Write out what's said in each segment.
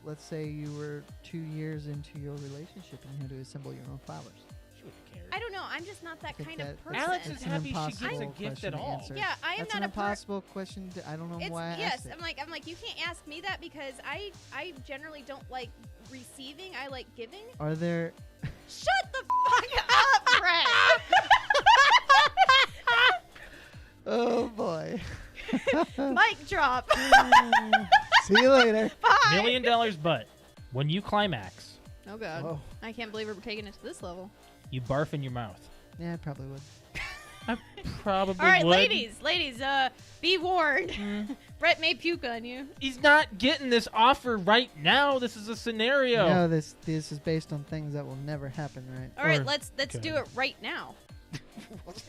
let's say you were 2 years into your relationship and you had to assemble your own flowers. She wouldn't care. I don't know. I'm just not that kind of person. Alex is It's an happy she gets a impossible gift question at to all. answer. Yeah, I am That's not an a impossible question. I don't know why I asked it. I'm like, you can't ask me that because I generally don't like receiving. I like giving. Are there... Shut the fuck up, Brett. Oh, boy. Mic drop. See you later. Bye. $1 million, but when you climax, Oh, God. Oh. I can't believe we're taking it to this level. you barf in your mouth. Yeah, I probably would. I probably All right, would. ladies, be warned. Brett may puke on you. He's not getting this offer right now. This is a scenario. No, this is based on things that will never happen, right? All right, Or- let's okay. do it right now. What?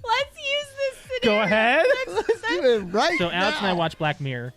Let's use this Go scenario. ahead. Let's do it right So Alex and I now. watched Black Mirror.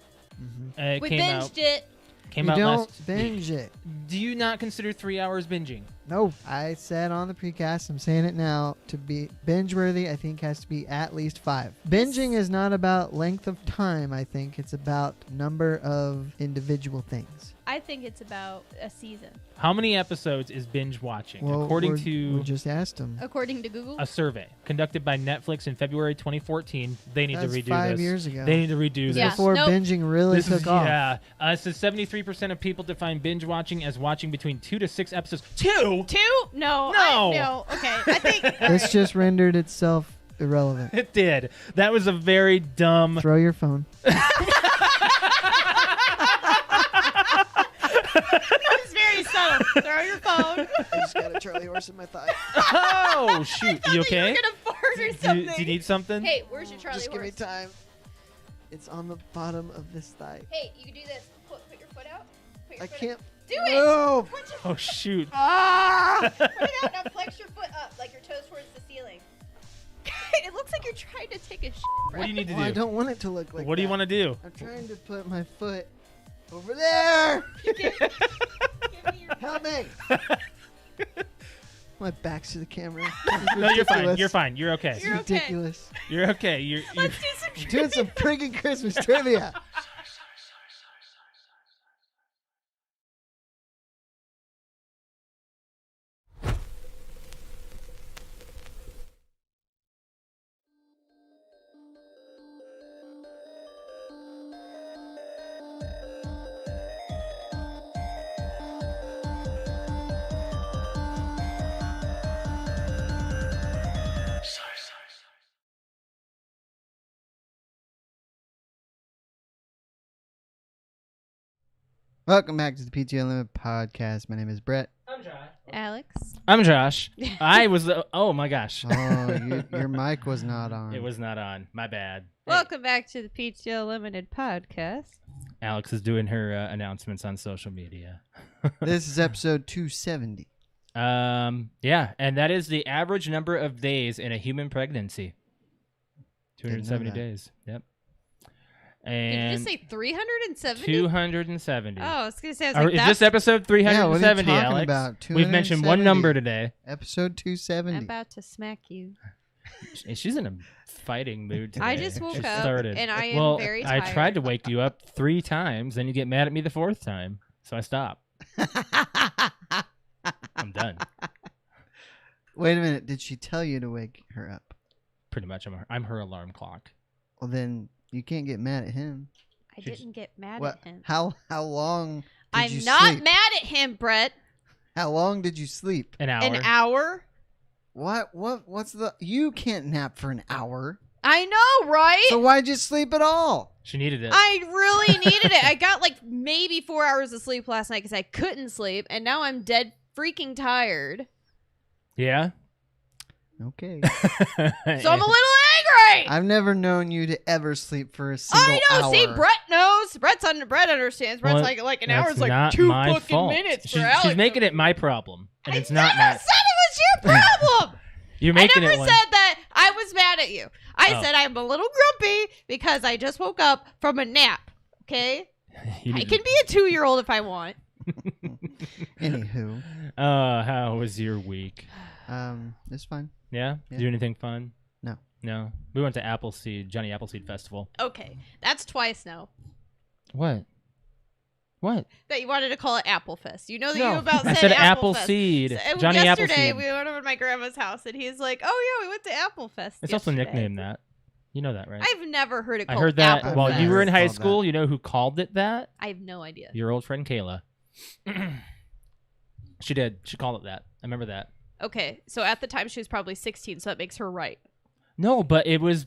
It We came binged out. it. Came You out don't last. binge it. Do you not consider 3 hours binging? No, I said on the precast, I'm saying it now, to be binge-worthy, I think has to be at least 5. Binging is not about length of time, I think. It's about number of individual things. I think it's about a season, How many episodes is binge watching? Well, According we to just asked him. according to Google. a survey conducted by Netflix in February 2014. They need That's to redo 5 this. years ago. They need to redo Yeah. this. Before Nope. binging really This took is, off. yeah. So 73% of people define binge watching as watching between 2 to 6 episodes. 2? 2? No. No. No. Okay. I think. This just rendered itself irrelevant. It did. That was a very dumb. Throw your phone. It was very subtle. Throw your phone. I just got a Charlie horse in my thigh. Oh shoot! You okay? You're gonna fart or Do something. you need something? Hey, where's your Charlie Just give me horse? time. It's on the bottom of this thigh. Hey, you can do this. Put your foot out. Put your I foot can't. Out. Do it. No. Put your Oh shoot! Ah! Put it out. Now flex your foot up like your toes towards the ceiling. It looks like you're trying to take a shit. What do you need to Well, I do? don't want it to look like What do you that. want to do? I'm trying to put my foot over there. Give me your Help me. My back's to the camera. No, you're fine. You're fine. You're okay. It's You're okay. ridiculous. You're okay. You're Let's do some We're doing some friggin' Christmas trivia. Welcome back to the PTOUnlimited podcast. My name is Brett. I'm Josh. Alex. I'm Josh. I was. Oh my gosh. Oh, your mic was not on. It was not on. My bad. Welcome back to the PTOUnlimited podcast. Alex is doing her announcements on social media. This is episode 270. Yeah, and that is the average number of days in a human pregnancy. Didn't know 270 that. days. Yep. Did you And just say 370? 270. Oh, I was going to say, I was Or like, is that's this episode 370, Yeah, what are you talking Alex? about? We've mentioned one 270. number today. Episode 270. I'm about to smack you. She's in a fighting mood today. I just woke She up, started. and I am well, very I tired. tried to wake you up 3 times, then you get mad at me the 4th time. So I stopped. I'm done. Wait a minute. Did she tell you to wake her up? Pretty much, I'm her alarm clock. Well, then you can't get mad at him. I didn't get mad What? at him. How long did you I'm not sleep? mad at him, Brett. How long did you sleep? An hour. An hour? What's the... You can't nap for an hour. I know, right? So why'd you sleep at all? She needed it. I really needed it. I got like maybe 4 hours of sleep last night because I couldn't sleep, and now I'm dead freaking tired. Yeah? Okay. So I'm a little angry. I've never known you to ever sleep for a single I know. hour. See, Brett knows. Brett understands. Brett's Well, like an that's hour is like not 2 my fucking fault. minutes for she's, Alex. she's making it my problem, and it's I not never my. said it was your problem. You're I making never it one. said that I was mad at you. I Oh. said I'm a little grumpy because I just woke up from a nap. Okay, You I need can to- be a 2-year-old if I want. Anywho, How was your week? it's fine. Yeah? Yeah. Do anything fun? No. No, we went to Johnny Appleseed Festival. Okay, that's twice now. What? What? That you wanted to call it Apple Fest. You know that No, you about I said said Apple Appleseed. Fest. Johnny Yesterday Appleseed. we went over to my grandma's house and he's like, "Oh yeah, we went to Apple Fest." It's yesterday. also nicknamed that. You know that, right? I've never heard it I called heard that Apple while Fest. you were in high Called school. You know who called it that? I have no idea. Your old friend Kayla. She did. She called it that. I remember that. Okay, so at the time she was probably 16, so that makes her right. No, but it was.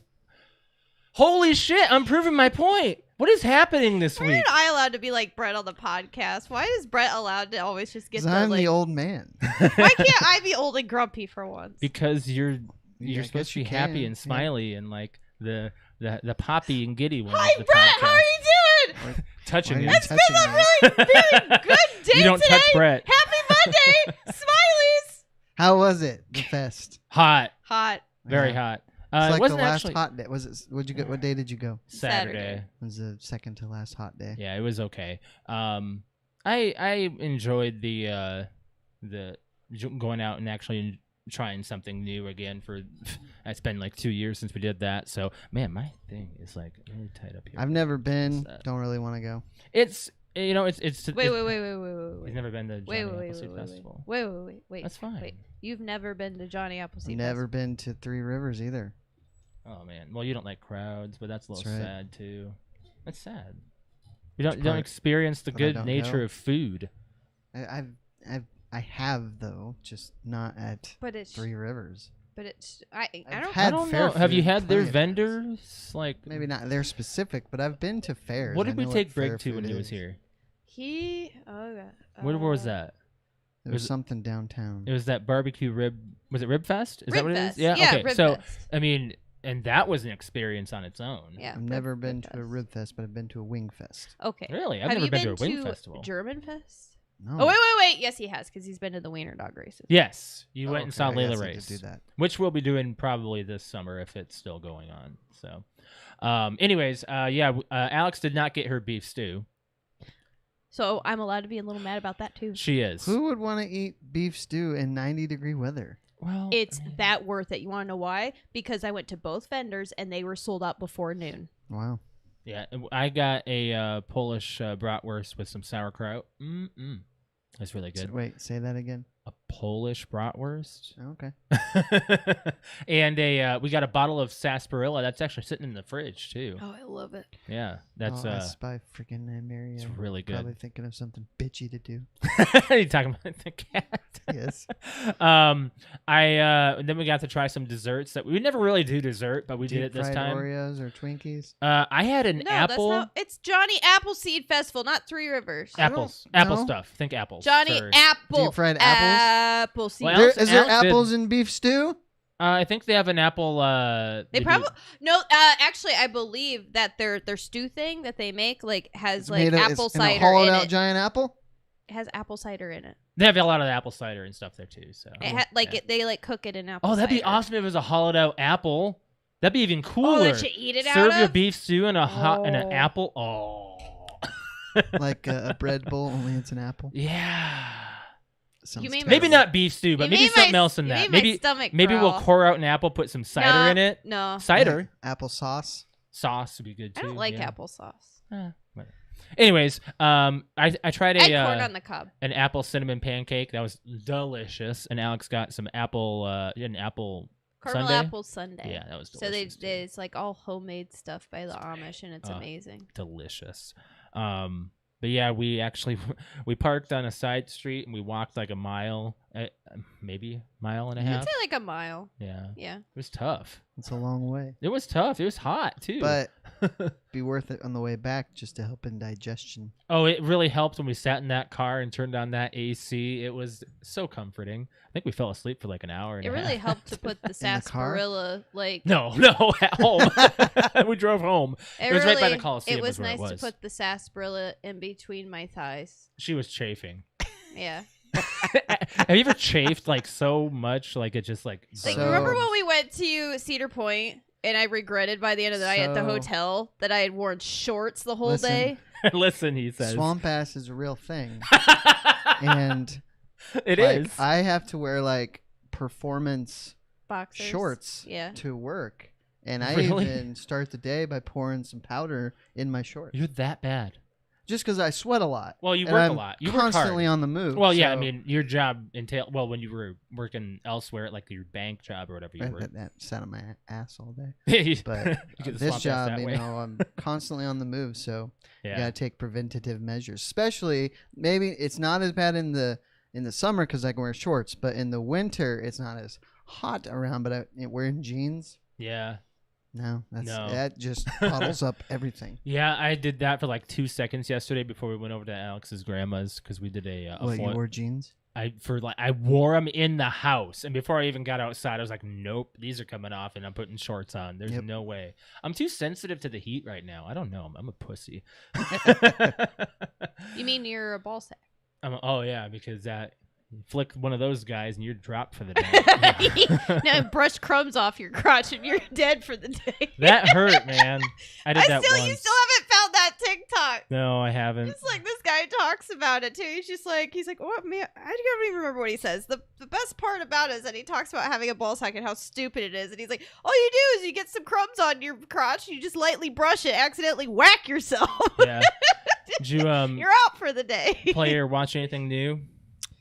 Holy shit! I'm proving my point. What is happening this Why week? aren't I allowed to be like Brett on the podcast? Why is Brett allowed to always just get 'Cause the I'm like? the old man. Why can't I be old and grumpy for once? Because you're Yeah, I supposed guess to be you happy can, and yeah. smiley and like the poppy and giddy one. Hi of the Brett, how podcast. are you doing? Touching Why you. are you It's been touching a me? really very good day You don't today. touch Brett. Happy Monday, smileys. How was it? The fest. Hot. Hot. Very Yeah. hot. It's It like the wasn't last actually hot day. Was it? Would you go? What day did you go? Saturday. It was the second to last hot day. Yeah, it was okay. I enjoyed the going out and actually trying something new again. It's been like 2 years since we did that. So man, my thing is like really tight up here. I've never been. What's that? Don't really want to go. It's it's Wait. He's never been to Johnny Appleseed Festival. Wait. That's fine. Wait. You've never been to Johnny Appleseed Never been to Three Rivers either. Oh man. Well, you don't like crowds, but that's a little That's right. sad too. That's sad. You don't part experience the that I good don't nature know? of food. I have though, just not at But it's Three Rivers. I I've don't had I don't fair know. Have you food had their plenty of times. vendors? Like Maybe not they're specific, but I've been to fairs. what I did we know take fair Greg to when food he was is. here? Where was that? There Was was it- something downtown. It was that barbecue rib. Was it Rib Fest? Is that Rib what Fest. it is? Yeah, Okay. Rib So Fest. I mean, and that was an experience on its own. Yeah. I've never been to a Rib Fest, but I've been to a Wing Fest. Okay. Really? I've Have never you been to a wing festival. German Fest? No. Oh wait. Yes, he has because he's been to the Wiener Dog races. Yes, you went and Okay, saw I guess Layla I could race, do that. which we'll be doing probably this summer if it's still going on. So, anyways, Alex did not get her beef stew. So I'm allowed to be a little mad about that too. She is. Who would want to eat beef stew in 90-degree weather? Well, It's that worth it. You want to know why? Because I went to both vendors and they were sold out before noon. Wow. yeah. I got a Polish bratwurst with some sauerkraut. That's really good. Wait, say that again. A Polish bratwurst. Oh, okay. And we got a bottle of sarsaparilla that's actually sitting in the fridge too. Oh, I love it. Yeah, that's I spy freaking Mary. it's I'm really good. Probably thinking of something bitchy to do. You talking about the cat? Yes. Then we got to try some desserts that we never really do dessert, but we did it this Deep-fried time. Oreos or Twinkies. I had an No, apple. that's not. It's Johnny Appleseed Festival, not Three Rivers. Apples, don't apple know. stuff. Think apples. Johnny first. Apple. Deep-fried apples? Appleseed. Well, Is there Alex did- apples in beef stew? I think they have an apple. They do- probably no. Actually, I believe that their stew thing that they make has It's like made of- apple it's in a cider hollowed in out it. giant apple? It has apple cider in it. They have a lot of apple cider and stuff there too. So. They cook it in apple. Oh, that'd be cider. awesome if it was a hollowed out apple. That'd be even cooler. Oh, that you eat it Serve out your of? beef stew in a hot in an Oh. apple. Oh. Like a bread bowl, only it's an apple. Yeah. Sounds You made my- Maybe terrible. not beef stew, but You maybe made something my- else in you that. made my stomach Maybe we'll crawl. core out an apple, put some cider No, in it. No, Cider Apple sauce. sauce would be good I too. don't like yeah. applesauce. Whatever. Anyways, I tried I had corn on the cob. an apple cinnamon pancake that was delicious, and Alex got some apple an apple Caramel sundae. apple sundae. Yeah, that was So delicious. too. it's like all homemade stuff by the Amish, and it's Oh. amazing. Delicious. But yeah, we actually we parked on a side street and we walked like a mile, maybe mile and a I'd half. say like a mile. Yeah, Yeah. it was tough. It's a long way. It was tough. It was hot too. But be worth it on the way back just to help in digestion. oh, it really helped when we sat in that car and turned on that AC. It was so comforting. I think we fell asleep for like an hour. And It a really half. helped to put the the car? sarsaparilla like. No, at home. We drove home. It was right by the Coliseum It was is where it nice was. to put the sarsaparilla in between my thighs. She was chafing. Yeah. Have you ever chafed like so much, like it just like? Like, So- remember when we went to Cedar Point and I regretted by the end of the night at the So- hotel that I had worn shorts the whole Listen. day? Listen, he says. Swamp ass is a real thing. And It like, is. I have to wear like performance Boxers. shorts Yeah. to work. And I Really? even start the day by pouring some powder in my shorts. You're that bad. Just because I sweat a lot. Well, you and work I'm a lot. You work constantly hard. on the move. Well, yeah, I so- mean, your job entail. Well, when you were working elsewhere, like your bank job or whatever you were. that sat on my ass all day. You But get the this swamp ass job, that way. I'm constantly on the move, so you Yeah. gotta take preventative measures. Especially, maybe it's not as bad in the summer because I can wear shorts, but in the winter it's not as hot around. But wearing jeans, Yeah. no, No. that just puddles up everything. Yeah, I did that for like 2 seconds yesterday before we went over to Alex's grandma's because we did a What, you foil- wore jeans? I wore them in the house, and before I even got outside, I was like, nope, these are coming off, and I'm putting shorts on. There's Yep. no way. I'm too sensitive to the heat right now. I don't know. I'm a pussy. You mean you're a ball sack? Oh yeah, because you flick one of those guys and you're dropped for the day. Now brush crumbs off your crotch and you're dead for the day. That hurt, man. I did that You once. still haven't found that TikTok. No, I haven't. It's like this guy talks about it too. He's like, what man? I don't even remember what he says. The best part about it is that he talks about having a ball sack and how stupid it is. And he's like, all you do is you get some crumbs on your crotch, you just lightly brush it, accidentally whack yourself. Yeah. Did you You're out for the day. play or watch anything new?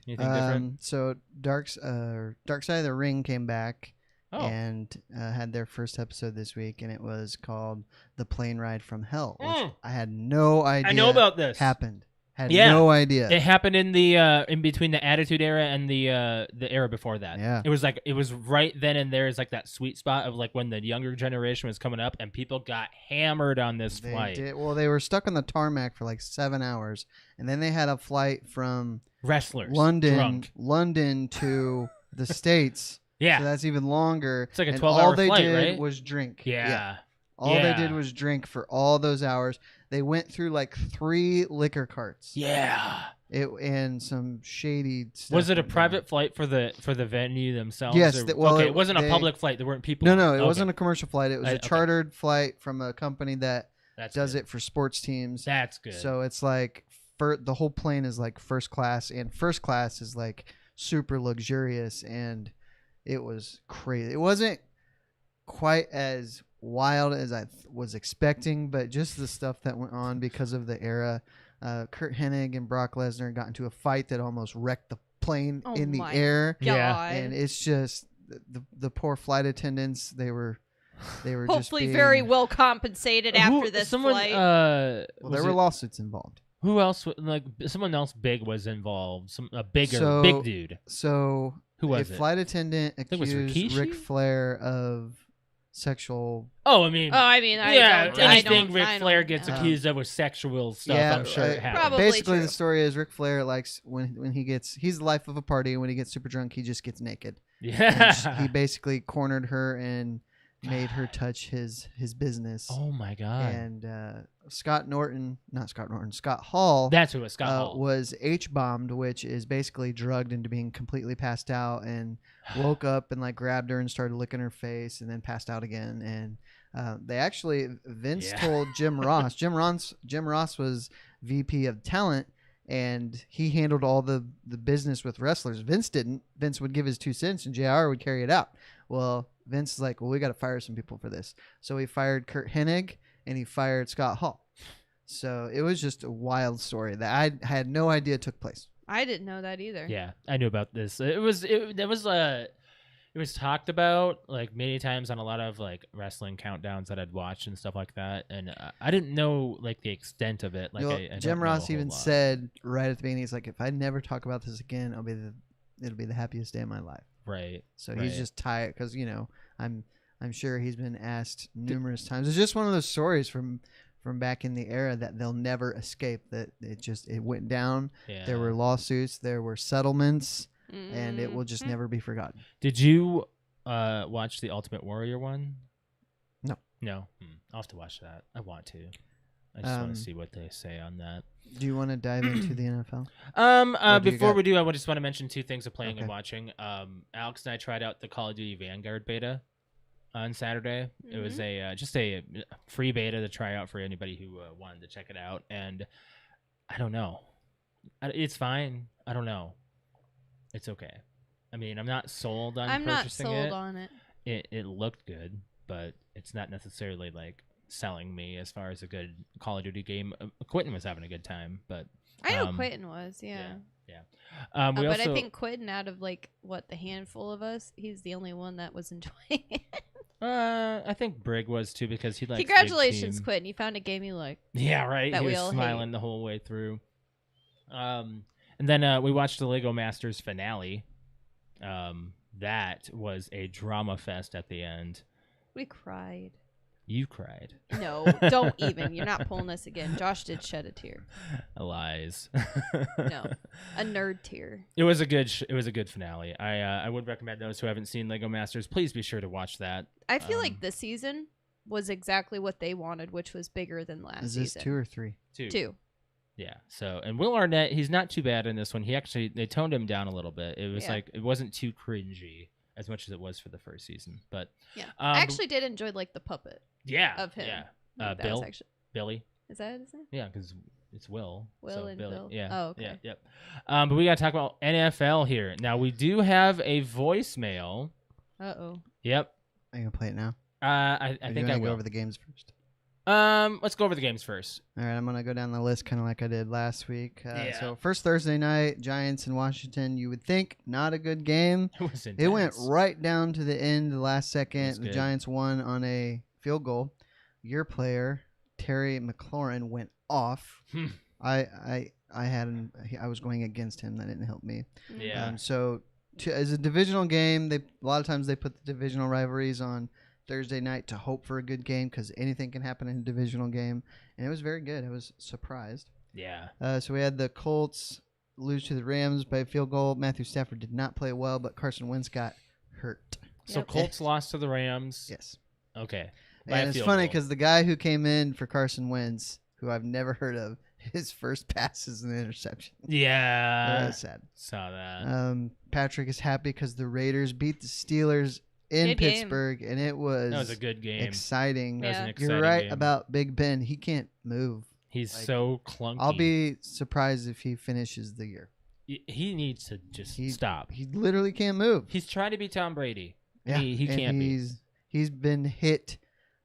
Anything different? So Dark Side of the Ring came back Oh, and had their first episode this week, and it was called "The Plane Ride from Hell," which I had no idea. I know about this. Happened. Had Yeah. no idea. It happened in the in between the Attitude Era and the era before that. Yeah. It was right then and there is like that sweet spot of like when the younger generation was coming up and people got hammered on this They flight. did. Well, they were stuck on the tarmac for like 7 hours, and then they had a flight from Wrestlers. London Drunk. to the States. Yeah. So that's even longer. It's like a and 12-hour all they flight, did right? was drink. Yeah. All they Yeah. did was drink for all those hours. They went through like 3 liquor carts. Yeah. And some shady stuff. Was it a went down. private flight for the venue themselves? Yes, or- well, okay, it wasn't a they- public flight. There weren't people. No, on no, it Okay. wasn't a commercial flight. It was a Okay. chartered flight from a company that That's does good. it for sports teams. That's good. So it's like the whole plane is like first class, and first class is like super luxurious, and it was crazy. It wasn't quite as wild as I was expecting, but just the stuff that went on because of the era. Kurt Hennig and Brock Lesnar got into a fight that almost wrecked the plane Oh in the my air, Yeah. and it's just the poor flight attendants. They were just Hopefully being, very well compensated after this flight. Well, was there were it- lawsuits involved. Who else? Like someone else big was involved. A big dude. So Who was a it? flight attendant think it was accused Ric Rikishi? Flair of sexual. Oh, I mean, I yeah. don't, I Anything don't, Ric I Flair don't gets know. accused of with sexual stuff, Yeah, I'm sure it happened. Probably Basically, true. the story is Ric Flair likes when he's the life of a party, and when he gets super drunk, he just gets naked. And Yeah. he basically cornered her and made her touch his business. Oh my god. And Scott Hall. That's who it was. Scott Hall. Was H-bombed, which is basically drugged into being completely passed out, and woke up and like grabbed her and started licking her face, and then passed out again. And they actually Vince Yeah. told Jim Ross. Jim Ross was VP of talent, and he handled all the business with wrestlers. Vince didn't. Vince would give his 2 cents, and JR would carry it out. Well, Vince is like, well, we got to fire some people for this. So he fired Kurt Hennig and he fired Scott Hall. So it was just a wild story that I had no idea took place. I didn't know that either. Yeah, I knew about this. It was talked about like many times on a lot of like wrestling countdowns that I'd watched and stuff like that, and I didn't know like the extent of it. Like You know, I don't Jim know a Ross whole even lot. said right at the beginning, he's like, if I never talk about this again, it'll be the happiest day of my life. Right. So Right. he's just tired because I'm sure he's been asked numerous times. It's just one of those stories from back in the era that they'll never escape. That it went down. Yeah. There were lawsuits, there were settlements, and it will Mm-hmm. just never be forgotten. Did you watch the Ultimate Warrior one? No. No. I'll have to watch that. I want to. I just want to see what they say on that. Do you want to dive into the NFL? do you Before got? we do, I just want to mention 2 things of playing and Okay. watching. Alex and I tried out the Call of Duty Vanguard beta on Saturday. It was just a free beta to try out for anybody who wanted to check it out. And I don't know. It's fine. I don't know. It's okay. I mean, I'm not sold on I'm not purchasing sold it. on it. It looked good, but it's not necessarily like selling me as far as a good Call of Duty game. Quentin was having a good time, but I know Quentin was, yeah. We But also, I think Quentin, out of like the handful of us, he's the only one that was enjoying it. I think Brig was too because he likes Congratulations, big team. Quentin! You found a game you like. Yeah, right. That He we was all smiling hate. the whole way through. And then we watched the Lego Masters finale. That was a drama fest at the end. We cried. You cried. No, don't even. You're not pulling this again. Josh did shed a tear. Lies. No, a nerd tear. It was a good. It was a good finale. I would recommend those who haven't seen Lego Masters. Please be sure to watch that. I feel like this season was exactly what they wanted, which was bigger than last Is this season. 2 or 3? Two. Yeah. So, and Will Arnett, he's not too bad in this one. They toned him down a little bit. It was like it wasn't too cringy as much as it was for the first season. But yeah, I actually did enjoy like the puppet. Yeah. Of him. Yeah. Like, that Bill. was actually... Billy. Is that his name? Yeah, because it's Will. Will so and Billy. Bill. Yeah. Oh, okay. Yeah. Yep. But we got to talk about NFL here. Now we do have a voicemail. Uh-oh. Yep. Are you gonna play it now? I think I will. Go over the games first. Let's go over the games first. All right, I'm gonna go down the list kind of like I did last week. Yeah. So first Thursday night, Giants in Washington. You would think not a good game. It was intense. It went right down to the end, the last That's second. The good. Giants won on a field goal. Your player, Terry McLaurin, went off. I was going against him. That didn't help me. Yeah. As a divisional game, a lot of times they put the divisional rivalries on Thursday night to hope for a good game because anything can happen in a divisional game, and it was very good. I was surprised. Yeah. So we had the Colts lose to the Rams by a field goal. Matthew Stafford did not play well, but Carson Wentz got hurt. So Yep. Colts lost to the Rams. Yes. Okay. By a And it's field funny goal. because the guy who came in for Carson Wentz, who I've never heard of, his first pass is an interception. Yeah. Sad. Saw that. Patrick is happy because the Raiders beat the Steelers in Good game. Pittsburgh, and it was That was a good game. exciting. That was an Yeah. exciting You're right game. about Big Ben. He can't move. He's like, so clunky. I'll be surprised if he finishes the year. He needs to just stop. He literally can't move. He's trying to be Tom Brady. Yeah, He and can't be. He's been hit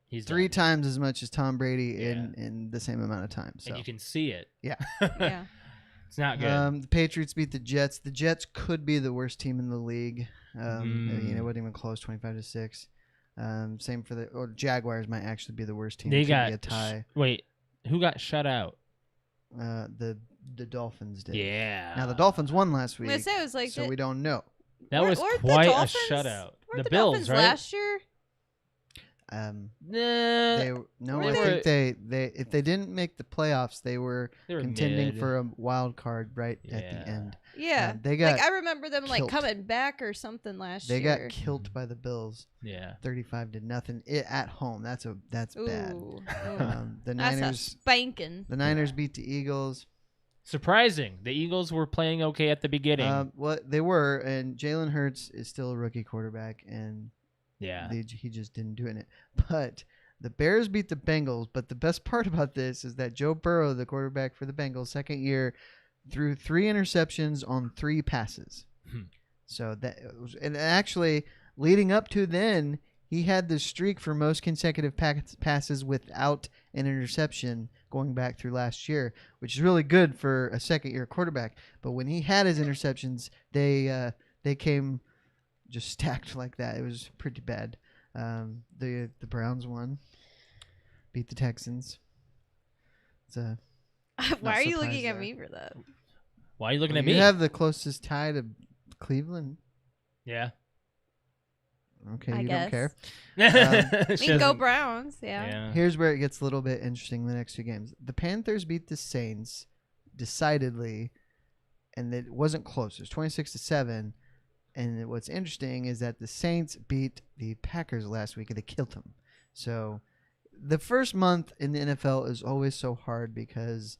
He's 3 done. times as much as Tom Brady Yeah. in the same amount of time. So And you can see it. yeah. Yeah. It's not good. The Patriots beat the Jets. The Jets could be the worst team in the league. It wasn't even close, 25-6. Same for the Jaguars might actually be the worst team. They It could got be a tie. Wait, who got shut out? The Dolphins did. Yeah. Now the Dolphins won last I'm week, gonna say it was like so we don't know. That was weren't the quite a Dolphins- shutout. Weren't The Dolphins Bills, right? last year? Nah, They no, Were I they? think they if they didn't make the playoffs, they were they were contending mid. for a wild card right at Yeah. the end. Yeah. They got like I remember them like killed. coming back or something last They year. got killed by the Bills, Yeah. 35-0 at home. That's bad. Ooh. The That's a Niners spanking. beat the Eagles. Surprising. The Eagles were playing okay at the beginning. They were, and Jalen Hurts is still a rookie quarterback, and yeah. he just didn't do it. But the Bears beat the Bengals. But the best part about this is that Joe Burrow, the quarterback for the Bengals, second year, threw 3 interceptions on 3 passes. So and actually leading up to then, he had the streak for most consecutive passes without an interception going back through last year, which is really good for a second-year quarterback. But when he had his interceptions, they came just stacked like that. It was pretty bad. The Browns won, beat the Texans. Why not are you surprised looking at there. me for that? Why are you looking Well, at me? you have the closest tie to Cleveland. yeah. Okay, I you guess. don't care. We can go Browns. Yeah. Yeah. Here's where it gets a little bit interesting the next 2 games. The Panthers beat the Saints decidedly, and it wasn't close. It was 26-7. And what's interesting is that the Saints beat the Packers last week, and they killed them. So the first month in the NFL is always so hard because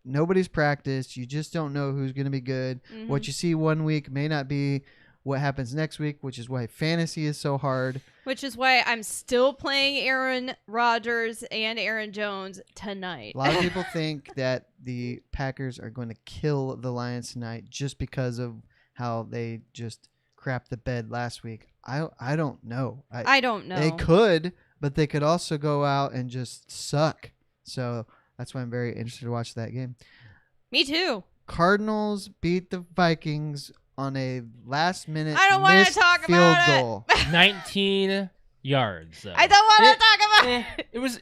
nobody's practiced. You just don't know who's going to be good. Mhm. What you see one week may not be what happens next week, which is why fantasy is so hard. Which is why I'm still playing Aaron Rodgers and Aaron Jones tonight. A lot of people think that the Packers are going to kill the Lions tonight just because of how they just crapped the bed last week. I don't know. I don't know. They could, but they could also go out and just suck. So that's why I'm very interested to watch that game. Me too. Cardinals beat the Vikings on a last-minute I don't want to missed talk field about goal. 19 yards. So. I don't want to talk about it. It was.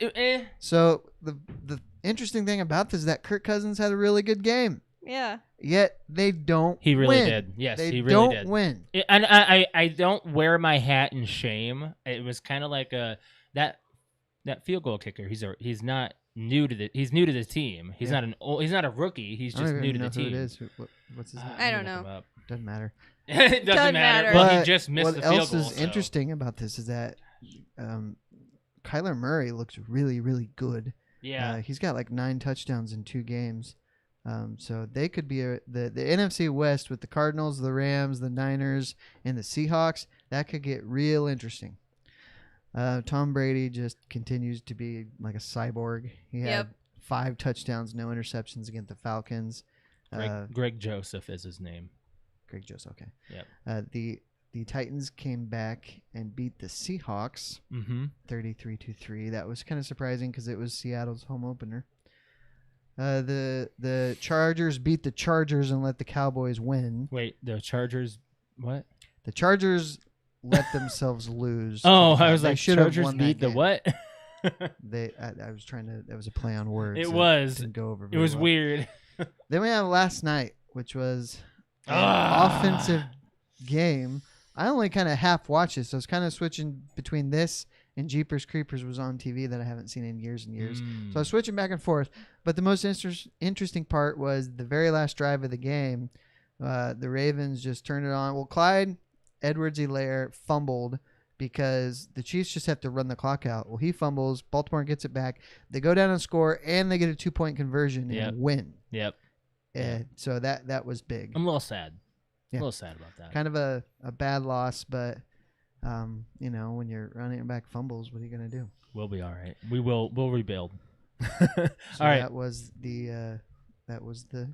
So the interesting thing about this is that Kirk Cousins had a really good game. Yeah. Yet they don't He really win. did. Yes, They he really don't did. win. And I don't wear my hat in shame. It was kind of like that field goal kicker. He's not new to the team. He's not a rookie. He's I don't just even new to know the who team. it is. What's his name? I don't know. Doesn't matter. It doesn't matter. matter. Well, But he just missed the field what else goal. is so. interesting about this is that Kyler Murray looks really, really good. Yeah. He's got like 9 touchdowns in 2 games. So they could be the NFC West with the Cardinals, the Rams, the Niners, and the Seahawks. That could get real interesting. Tom Brady just continues to be like a cyborg. He had 5 touchdowns, no interceptions against the Falcons. Greg Joseph is his name. Greg Joseph, okay. Yep. The Titans came back and beat the Seahawks 33-3. That was kind of surprising because it was Seattle's home opener. The Chargers beat the Chargers and let the Cowboys win. Wait, the Chargers? What? The Chargers let themselves lose. Oh, I was They like, should have Chargers won that beat the game. what? I was trying to. That was a play on words. It was. Didn't go over. It very was well. weird. Then we had last night, which was an Ah. offensive game. I only kind of half watched it, so I was kind of switching between this and Jeepers Creepers was on TV that I haven't seen in years and years. So I was switching back and forth. But the most interesting part was the very last drive of the game. The Ravens just turned it on. Well, Clyde Edwards-Helaire fumbled because the Chiefs just have to run the clock out. Well, he fumbles. Baltimore gets it back. They go down and score, and they get a 2-point conversion and win. Yep. And so that was big. I'm a little sad. Yeah. A little sad about that. Kind of a bad loss, but when you're running back fumbles, what are you gonna do? We'll be all right. We'll rebuild. So all right. that was the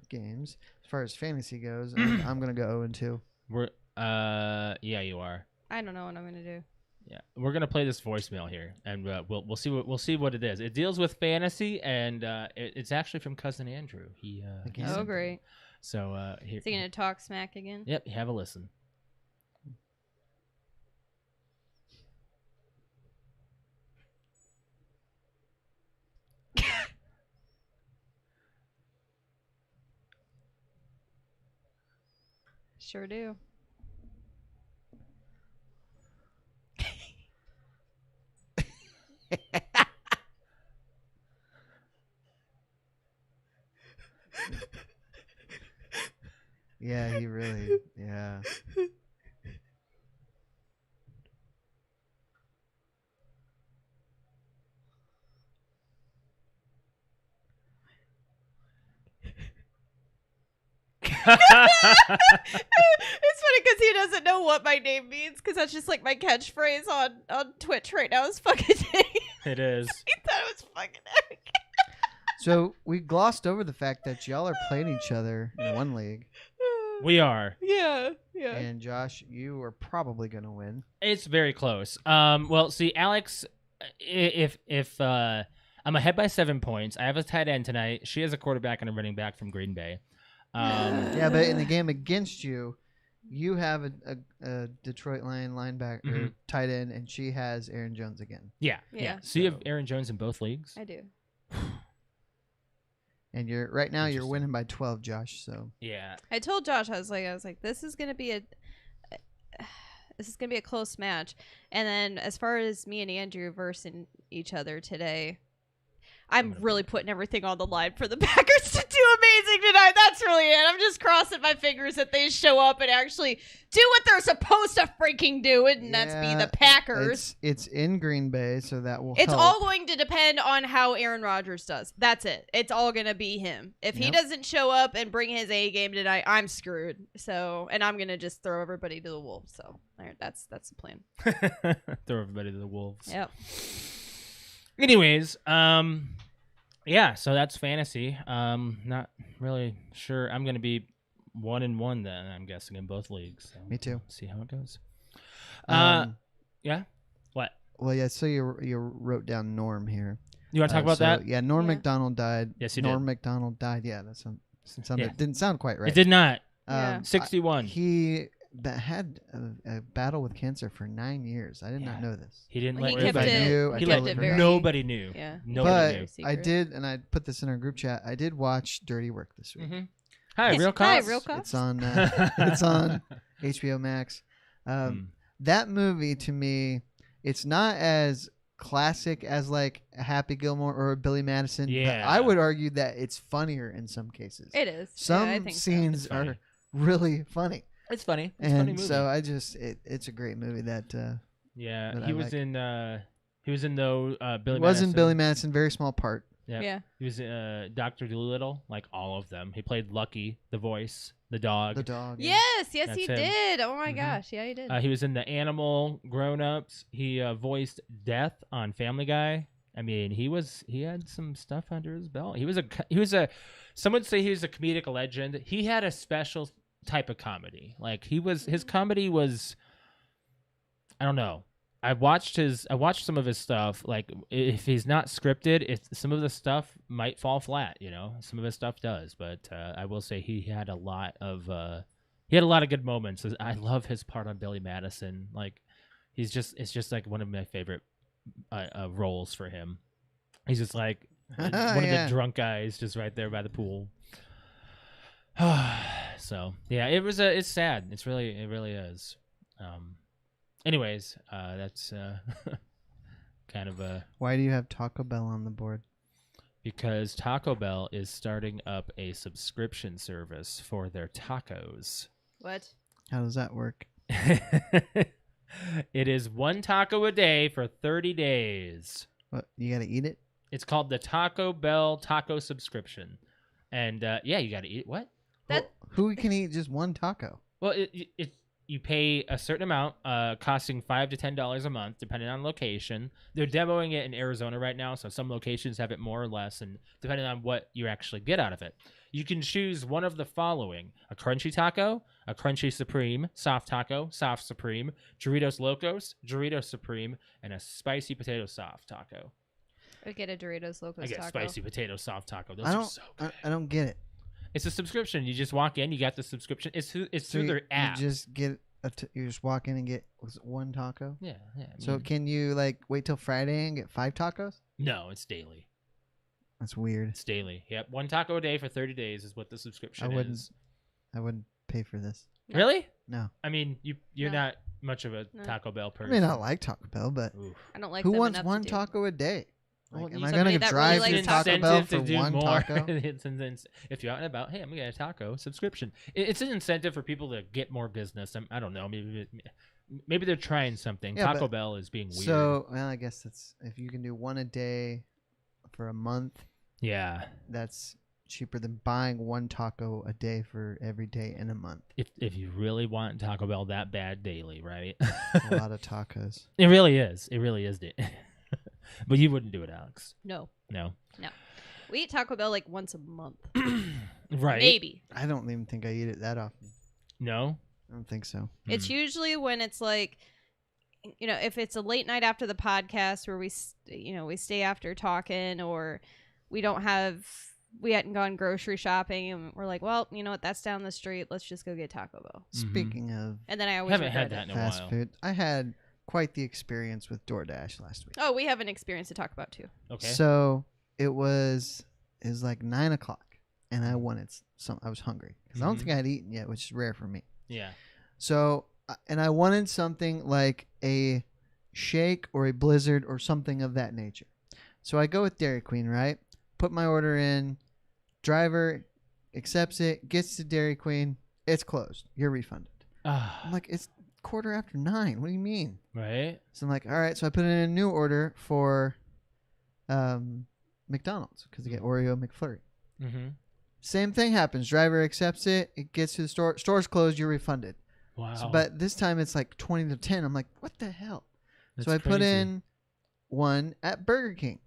games. As far as fantasy goes, I'm gonna go 0-2. We're yeah, you are. I don't know what I'm gonna do. Yeah, we're gonna play this voicemail here, and we'll see what it is. It deals with fantasy, and it's actually from cousin Andrew. He Oh, great. So here. Is he gonna talk smack again? Yep, have a listen. Sure do. Yeah, he really. Yeah. It's funny because he doesn't know what my name means because that's just like my catchphrase on Twitch right now is fucking dang. It is. He thought it was fucking dang. So we glossed over the fact that y'all are playing each other in one league, We are. Yeah. and Josh, you are probably gonna win. It's very close. Well, see, Alex, if I'm ahead by 7 points, I have a tight end tonight. She has a quarterback and a running back from Green Bay. Yeah, but in the game against you, you have a Detroit Lion linebacker tight end, and she has Aaron Jones again. Yeah. Yeah. So you have Aaron Jones in both leagues. I do. And you're winning by 12, Josh. So Yeah. I told Josh I was like this is gonna be a close match. And then as far as me and Andrew versing each other today, I'm really putting everything on the line for the Packers to do amazing tonight. That's really it. I'm just crossing my fingers that they show up and actually do what they're supposed to freaking do, and that's be the Packers. It's in Green Bay, so that will It's help. all going to depend on how Aaron Rodgers does. That's it. It's all going to be him. If he doesn't show up and bring his A game tonight, I'm screwed. So, and I'm going to just throw everybody to the wolves. So, all right, that's the plan. Throw everybody to the wolves. Yep. Anyways, yeah, so that's fantasy. Not really sure. I'm going to be 1-1 then. I'm guessing in both leagues. So Me too. See how it goes. Um, Yeah. What? well, yeah. So you wrote down Norm here. You want to talk about that? Yeah, Norm Yeah. Macdonald died. Yes, he Norm did. Macdonald died. Yeah, that Yeah. didn't sound quite right. It did not. Yeah. 61. He had a battle with cancer for 9 years. I did not Yeah. know this. He didn't Well, let he kept anybody it- know. I He totally let kept it very- nobody knew. Yeah. Nobody But knew. Secret. I did, and I put this in our group chat. I did watch Dirty Work this week. Mhm. Hi, Yes. real Hi, cops. Real Cops. It's on. It's on HBO Max. That movie to me, it's not as classic as like a Happy Gilmore or a Billy Madison. But Yeah. I would argue that it's funnier in some cases. It is. Some yeah, I think so. scenes It's funny. are really funny, It's funny. It's a funny and movie. so it's a great movie. That yeah, that he I was like. in. He was in the Billy. wasn't Madison. Billy Madison, very small part. Yeah. Yeah. He was Dr. Dolittle, like all of them. He played Lucky, the voice, the dog. The dog. yeah. Yes, That's he him. did. Oh my Mhm. gosh, yeah, he did. He was in the Animal Grown Ups. He voiced Death on Family Guy. I mean, he had some stuff under his belt. He was a some would say he was a comedic legend. He had a special type of comedy. Like his comedy was, I don't know. I watched some of his stuff. Like if he's not scripted, some of the stuff might fall flat. Some of his stuff does. But I will say he had a lot of good moments. I love his part on Billy Madison. Like it's just like one of my favorite roles for him. He's just like one of Yeah. the drunk guys, just right there by the pool. So yeah, it's sad. It really is. Anyways, that's kind of Why do you have Taco Bell on the board? because Taco Bell is starting up a subscription service for their tacos. What? How does that work? It is one taco a day for 30 days. What, you got to eat it? It's called the Taco Bell Taco Subscription. And yeah, you got to eat what? That Who can eat just one taco? Well, you pay a certain amount, costing $5 to $10 a month, depending on location. They're demoing it in Arizona right now, so some locations have it more or less, and depending on what you actually get out of it. You can choose one of the following: a crunchy taco, a crunchy supreme, soft taco, soft supreme, Doritos Locos, Doritos Supreme, and a spicy potato soft taco. I get a Doritos Locos I get taco. spicy potato soft taco. Those I are don't. so good. I don't get it. It's a subscription. You just walk in, you got the subscription. It's through their app. You just get you just walk in and get one taco. Yeah. So can you like wait till Friday and get 5 tacos? No, it's daily. That's weird. It's daily. Yep, one taco a day for 30 days is what the subscription is. I wouldn't pay for this. No. Really? No. I mean, you're No. not much of a No. Taco Bell I person. may not like Taco Bell, but Oof. I don't like who them wants enough one to do. taco a day? Well, Like, am you- I somebody gonna that drive really to likes Taco tacos. Bell Incentive for to do one more. taco? If you're out and about, hey, I'm gonna get a taco subscription. It's an incentive for people to get more business. I don't know. Maybe they're trying something. Yeah, Taco but- Bell is being weird. So, well, I guess that's if you can do one a day for a month, yeah, that's cheaper than buying one taco a day for every day in a month. if you really want Taco Bell that bad daily, right? A lot of tacos. It really is. It really is. But you wouldn't do it, Alex. No. No. We eat Taco Bell like once a month. Right. Maybe. I don't even think I eat it that often. No. I don't think so. It's usually when it's like, if it's a late night after the podcast where we stay after talking, or we hadn't gone grocery shopping and we're like, well, you know what, that's down the street. Let's just go get Taco Bell. Speaking of And then I always Haven't regret had that it. in a fast while. food, I had quite the experience with DoorDash last week. Oh, we have an experience to talk about too. Okay. So it was like 9 o'clock, and I wanted some. I was hungry because I don't Mhm. think I'd eaten yet, which is rare for me. Yeah. So, and I wanted something like a shake or a blizzard or something of that nature. So I go with Dairy Queen, right? Put my order in. Driver accepts it, gets to Dairy Queen. It's closed. You're refunded. I'm like, it's 9:15. What do you mean? Right. So I'm like, all right. So I put in a new order for McDonald's because I get Oreo McFlurry. Mm-hmm. Same thing happens. Driver accepts it. It gets to the store. Store's closed. You're refunded. Wow. So, but this time it's like 20 to 10. I'm like, what the hell? That's so I put crazy. in one at Burger King,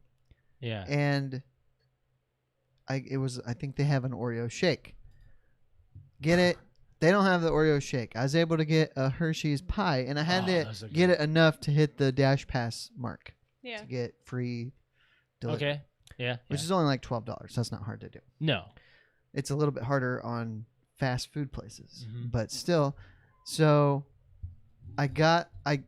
get it. They don't have the Oreo shake. I was able to get a Hershey's pie, and I had those to are get good. it enough to hit the Dash Pass mark Yeah. to get free delivery, Okay. Yeah. which is only like $12. That's not hard to do. No. It's a little bit harder on fast food places, Mhm. but still. So I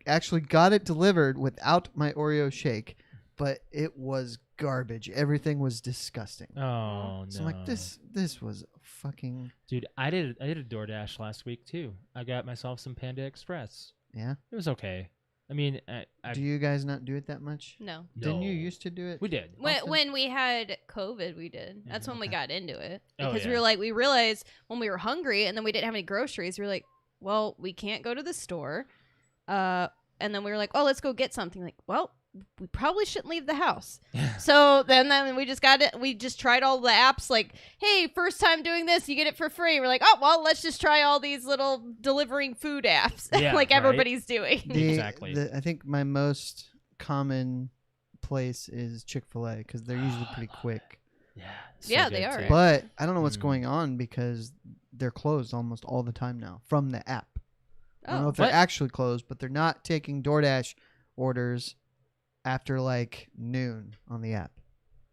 actually got it delivered without my Oreo shake, but it was garbage. Everything was disgusting. Oh no. So I'm like, this was fucking Dude, I did a DoorDash last week too. I got myself some Panda Express. yeah. It was okay. I mean, I Do you guys not do it that much? No. Didn't you No. used to do it? We did. When we had COVID, we did. That's when we okay. got into it Oh, because yeah. we realized when we were hungry and then we didn't have any groceries, we were like, well, we can't go to the store. And then we were like, oh, let's go get something. Like, well, we probably shouldn't leave the house. So then we just got it. We just tried all the apps. Like, hey, first time doing this, you get it for free. We're like, oh, well, let's just try all these little delivering food apps, Yeah, like right. everybody's doing. Exactly. I think my most common place is Chick-fil-A because they're usually pretty quick. Yeah. Yeah, good, they are. too. But I don't know what's Mm. going on because they're closed almost all the time now from the app. I don't know Oh, if they're What? actually closed, but they're not taking DoorDash orders after like noon on the app.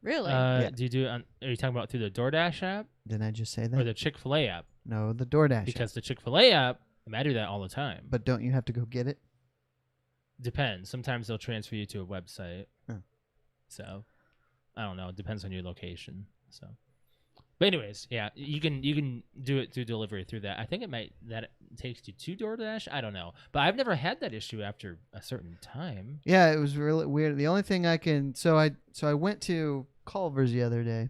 really? Yeah. Do you do it on, are you talking about through the DoorDash app Didn't I just say or that? the Chick-fil-A app? No, the DoorDash app. Because the Chick-fil-A app, I mean, I do that all the time. But don't you have to go get it? Depends. Sometimes they'll transfer you to a website. Huh. So, I don't know. It depends on your location. So, but anyways, yeah, you can do it through delivery through that. I think it takes you to DoorDash. I don't know, but I've never had that issue after a certain time. Yeah, it was really weird. The only thing I went to Culver's the other day,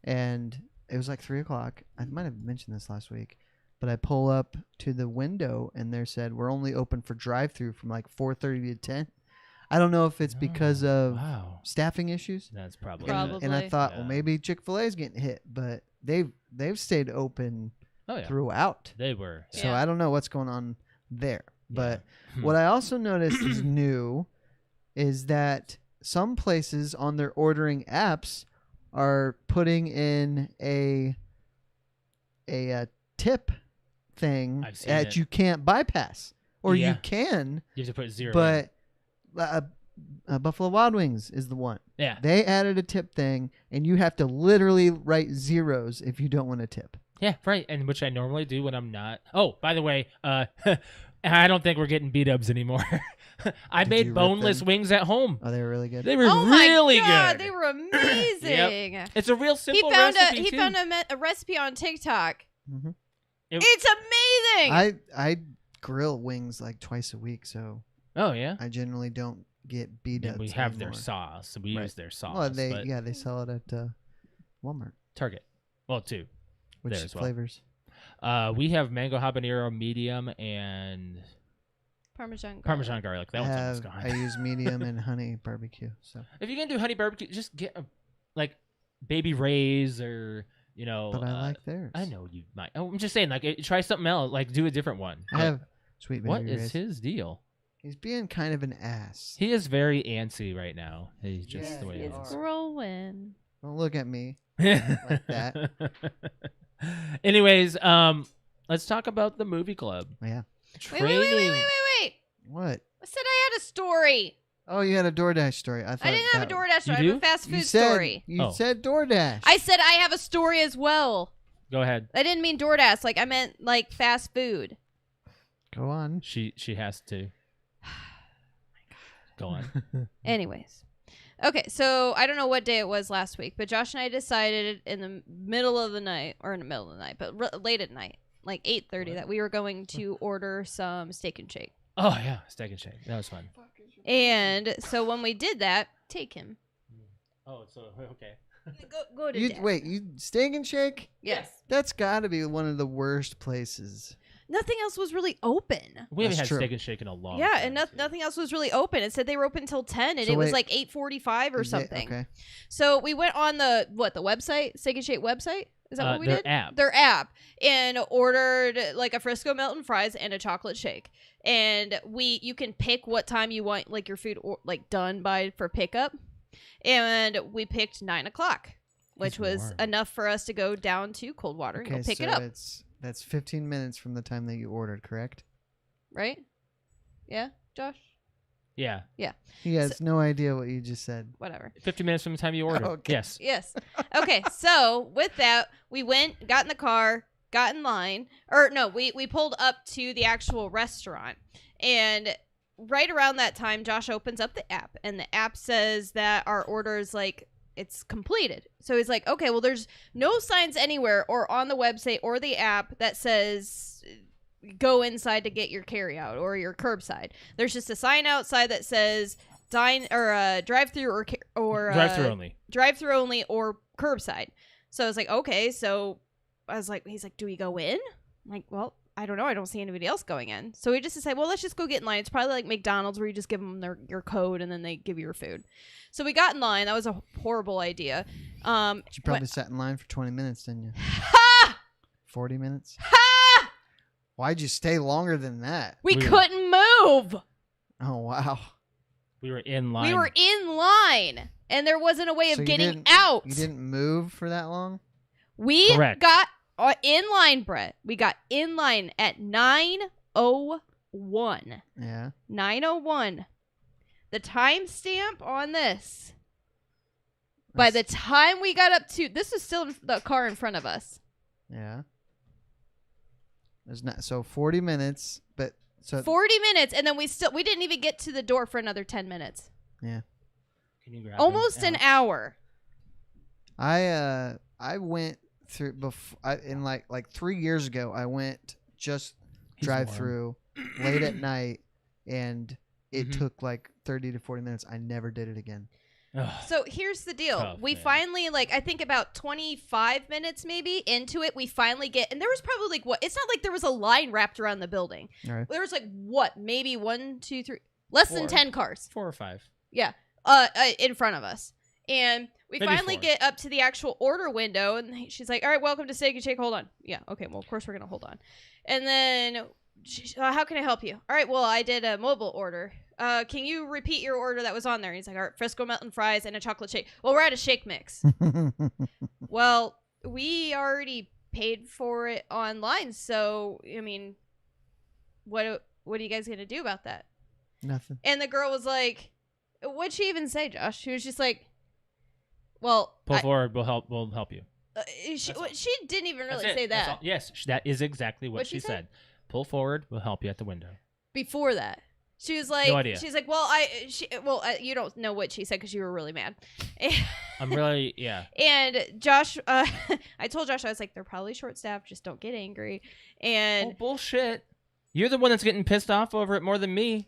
and it was like 3:00. I might have mentioned this last week, but I pull up to the window and there said we're only open for drive-through from like 4:30 to 10. I don't know if it's because of Wow, staffing issues. that's probably Probably. And I thought, well, Yeah. maybe Chick-fil-A is getting hit, but they've stayed open Oh yeah, throughout. they were. So Yeah. I don't know what's going on there. But Yeah. what I also noticed is new is that some places on their ordering apps are putting in a tip thing I've seen that it. you can't bypass, or Yeah. you can, You have to put 0. in. but Buffalo Wild Wings is the one. Yeah, They added a tip thing, and you have to literally write zeros if you don't want to tip. yeah, right. And which I normally do when I'm not. Oh, by the way, I don't think we're getting B-dubs anymore. I Did you made rip boneless them? wings at home. Oh, they were really good. They were oh really my God, good. they were amazing. It's a real simple He found recipe too. a recipe on TikTok. Mhm. It's amazing. I grill wings like twice a week, so Oh yeah. I generally don't get beat And up. we have their sauce. So we Right. use their sauce. Well, but they sell it at Walmart. Target. Well, 2. Which There as well. flavors? We have mango habanero medium and Parmesan garlic. That one's almost gone. I use medium and honey barbecue. So, If you're gonna do honey barbecue, just get like Baby Ray's or but I like theirs. I know you might. Oh, I'm just saying, like, try something else. Like, do a different one. I have sweet baby What is Ray's. his deal? He's being kind of an ass. He is very antsy right now. He's just Yeah, the way he it is. is. Don't look at me. like that. Anyways, let's talk about the movie club. Yeah. Training. Wait. What? I said I had a story. Oh, you had a DoorDash story. I thought I didn't have a that- DoorDash story. I You have a fast You food said, story. You Oh. said DoorDash. I said I have a story as well. Go ahead. I didn't mean DoorDash. Like I meant like fast food. Go on. She has to. Go on. Anyways. Okay, so I don't know what day it was last week, but Josh and I decided in the middle of the night, or in the middle of the night, but late at night, like 8:30, that we were going to order some steak and shake. Oh yeah, steak and shake. That was fun. And so when we did that, take him. Oh, so okay. Go to You Dad. wait. You Steak and Shake? Yes. That's got to be one of the worst places. Nothing else was really open. We haven't That's had true. steak and shake in a long Yeah, time. and too. nothing else was really open. It said they were open until 10, and So it was wait. like 8:45 or Is it- something. Okay. So we went on the website, Steak and Shake website. Is that what we their did? app. Their app, and ordered like a Frisco melt and fries and a chocolate shake. And you can pick what time you want like your food done by for pickup. And we picked 9 o'clock, which It's was warm. enough for us to go down to Coldwater and Okay. go pick so it up. it's That's 15 minutes from the time that you ordered, correct? Right? Yeah, Josh? Yeah. He has no idea what you just said. Whatever. 50 minutes from the time you ordered. Okay. Yes. Yes. Okay, so with that, we went, got in the car, got in line. Or no, we pulled up to the actual restaurant. And right around that time, Josh opens up the app. And the app says that our order is like, it's completed. So he's like, okay, well, there's no signs anywhere or on the website or the app that says go inside to get your carryout or your curbside. There's just a sign outside that says dine or drive-through or drive-through only or curbside. So I was like, okay. So I was like, he's like, do we go in? I'm like, well, I don't know. I don't see anybody else going in. So we just decided, well, let's just go get in line. It's probably like McDonald's where you just give them your code and then they give you your food. So we got in line. That was a horrible idea. You probably sat in line for 20 minutes, didn't you? Ha! 40 minutes? Ha! Why'd you stay longer than that? We couldn't move. Oh, wow. We were in line. We were in line. And there wasn't a way of So you getting didn't- out. You didn't move for that long? We Correct. got in line, Brett. We got in line at 9:01. Yeah. 9:01. The timestamp on this. By the time we got up to, this is still the car in front of us. Yeah. There's not, so 40 minutes, but so 40 minutes, and then we didn't even get to the door for another 10 minutes. yeah. Can you grab Almost him? an hour. I went through in like 3 years ago. I went just He's drive through late at night, and it Mhm. took like 30 to 40 minutes. I never did it again. Ugh. So here's the deal. Tough, We man. finally, like, I think about 25 minutes maybe into it, we finally get, and there was probably like, what? It's not like there was a line wrapped around the building. All right. There was like, what? Maybe 1, 2, 3, less than 4. 10 cars. 4 or 5. Yeah. In front of us. And we Maybe finally 4. get up to the actual order window, and she's like, all right, welcome to Steak and Shake. Hold on. Yeah, okay, well, of course we're going to hold on. And then, how can I help you? All right, well, I did a mobile order. Can you repeat your order that was on there? And he's like, all right, Frisco melting fries and a chocolate shake. Well, we're at a shake mix. Well, we already paid for it online, so, I mean, what are you guys going to do about that? Nothing. And the girl was like, what'd she even say, Josh? She was just like, well, Pull forward. We'll help you. she all. didn't even really That's it. say That's that all. Yes, that is exactly what What'd she she say? said. Pull forward. We'll help you at the window. before that. She was like, No idea. she's like, well, you don't know what she said because you were really mad. I'm really, yeah. And Josh, I told Josh, I was like, they're probably short staffed. Just don't get angry. And Oh, bullshit. You're the one that's getting pissed off over it more than me.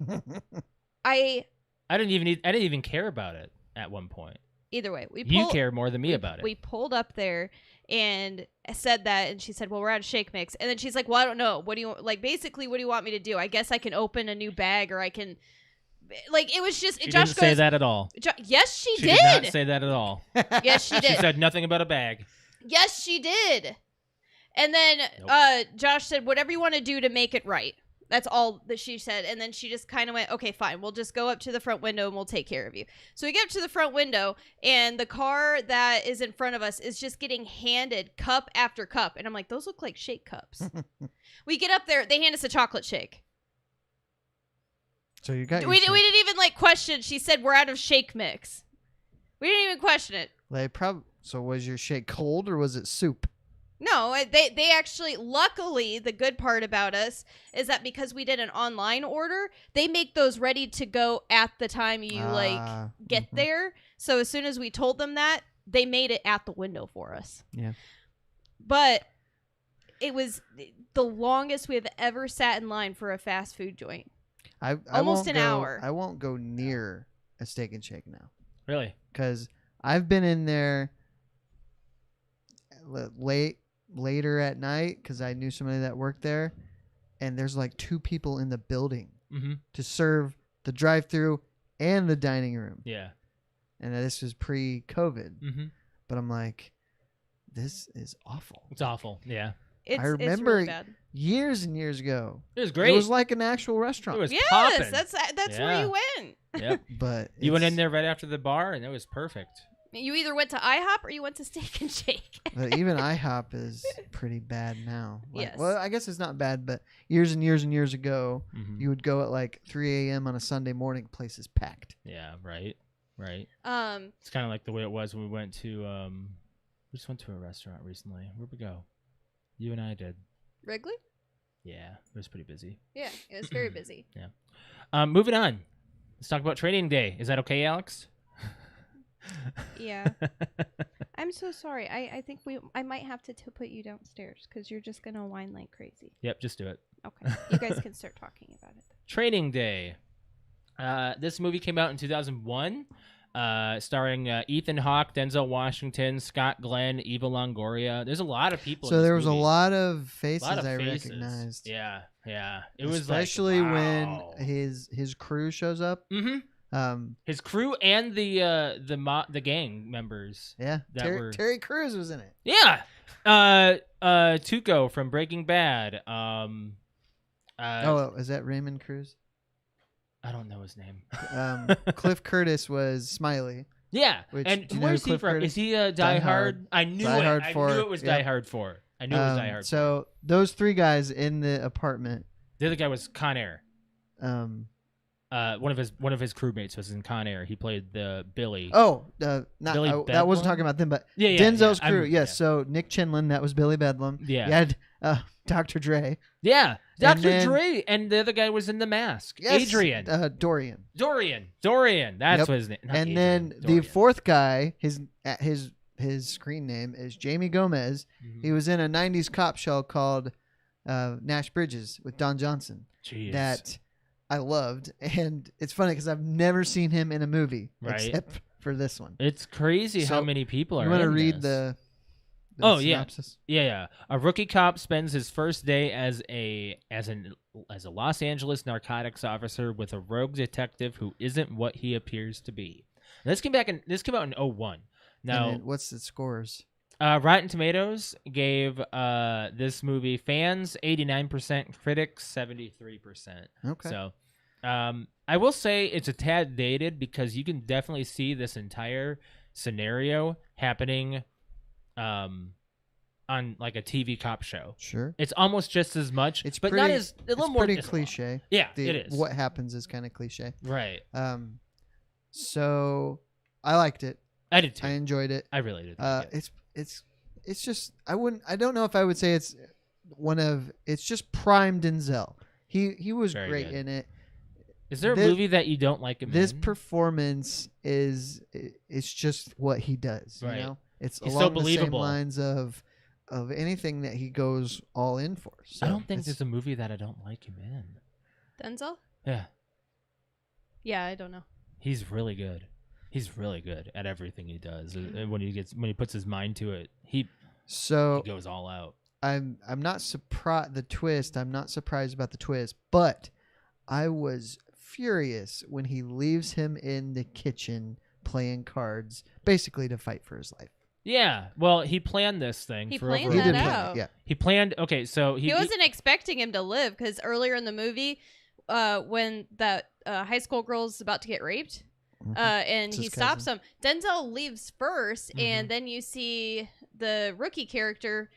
I didn't even care about it at one point. either way, You care more than me about it. We pulled up there and I said that, and she said, well, we're at a shake mix. And then she's like, well, I don't know. What do you like? Basically, what do you want me to do? I guess I can open a new bag, or I can, like, it was just. She Josh didn't goes, say that at all. Yes, she She did. did not say that at all. Yes, she She did. said nothing about a bag. Yes, she did. And then Nope. Josh said, whatever you want to do to make it right. That's all that she said. And then she just kind of went, okay, fine. We'll just go up to the front window and we'll take care of you. So we get up to the front window, and the car that is in front of us is just getting handed cup after cup. And I'm like, those look like shake cups. We get up there. They hand us a chocolate shake. So you got We didn't even, like, question. She said, we're out of shake mix. We didn't even question it. So was your shake cold or was it soup? No, they actually, luckily, the good part about us is that because we did an online order, they make those ready to go at the time you, get there. So as soon as we told them that, they made it at the window for us. Yeah. But it was the longest we have ever sat in line for a fast food joint. I Almost won't an go- hour. I won't go near a Steak and Shake now. Really? Because I've been in there later at night because I knew somebody that worked there, and there's like 2 people in the building Mm-hmm. to serve the drive-through and the dining room. Yeah. And this was pre-COVID. Mm-hmm. But I'm like, this is awful. It's awful. Yeah. It's remember really bad. Years and years ago, It was great. it was like an actual restaurant. It was Yes, popping. that's where Yeah. you went. Yep. But You went in it's- there right after the bar, and it was perfect. You either went to IHOP or you went to Steak and Shake. But even IHOP is pretty bad now. Yes. Well, I guess it's not bad, but years and years and years ago, Mhm. you would go at like 3 a.m. on a Sunday morning, place is packed. Yeah, right. Um, It's kind of like the way it was when we went to we just went to a restaurant recently. Where'd we go? You and I did. Wrigley? Yeah, it was pretty busy. Yeah, it was very busy. Moving on. Let's talk about Trading Day. Is that okay, Alex? Yeah. I'm so sorry. I think I might have to put you downstairs because you're just gonna whine like crazy. Yep, just do it. Okay, you guys can start talking about it. Trading Day. This movie came out in 2001, starring Ethan Hawke, Denzel Washington, Scott Glenn, Eva Longoria. There's a lot of people. So in this there was movie. a lot of faces A lot of I faces. recognized. Yeah. It was especially like, wow. when his crew shows up. Mm-hmm. His crew and the gang members. Yeah, That were- Terry Crews was in it. Yeah. Tuco from Breaking Bad. Is that Raymond Cruz? I don't know his name. Cliff Curtis was Smiley. Yeah. Which, And do you where know is he Cliff from? Curtis? Is he Die Die Hard? Hard. I knew Die it. Hard I 4. knew it was Yep. Die Hard 4. I knew it was Die Hard 4. So those three guys in the apartment. The other guy was Con Air. Um, One of his crewmates was in Con Air. He played the Billy. not Billy that wasn't Bedlam? talking about them, but Yeah, Denzel's yeah. crew. I'm- Yes, so Nick Chinlund, that was Billy Bedlam. Yeah. You had Dr. Dre. Yeah. And Dr. then- Dre, and the other guy was in The Mask. Yes, Adrian. Dorian. Dorian. That's Yep. what his name. not And Adrian, then the Dorian. fourth guy, his screen name is Jamie Gomez. Mhm. He was in a 90s cop show called Nash Bridges with Don Johnson Jeez. that I loved. And it's funny because I've never seen him in a movie Right. except for this one. It's crazy how So, many people are. You want to in read this. the Oh, yeah. synopsis? Yeah. A rookie cop spends his first day as a Los Angeles narcotics officer with a rogue detective who isn't what he appears to be. This came out in 01. Now, And then what's the scores? Rotten Tomatoes gave this movie fans 89%, critics 73%. Okay. So, I will say it's a tad dated because you can definitely see this entire scenario happening on like a TV cop show. Sure. It's almost just as much, It's but pretty, not as a little it's more. pretty it's a lot. cliche. Yeah, it is. What happens is kind of cliche. Right. So I liked it. I did too. I enjoyed it. I really did. like it. It's just I don't know if I would say it's it's just prime Denzel. He was Very great good. in it. Is there a this- movie that you don't like him This in? performance it's just what he does, Right. you know? It's He's so along the same believable. lines of anything that he goes all in for. So I don't think it's- there's a movie that I don't like him in. Denzel? Yeah, Yeah, I don't know. he's really good. He's really good at everything he does. And when he puts his mind to it, he goes all out. I'm not surprised I'm not surprised about the twist, but I was furious when he leaves him in the kitchen playing cards, basically to fight for his life. Yeah, well, he planned this thing He for planned over. He that did out. plan it, yeah. He planned. Okay, so He wasn't expecting him to live because earlier in the movie, when that high school girl's about to get raped, and It's he his stops cousin. him, Denzel leaves 1st, Mhm. and then you see the rookie character.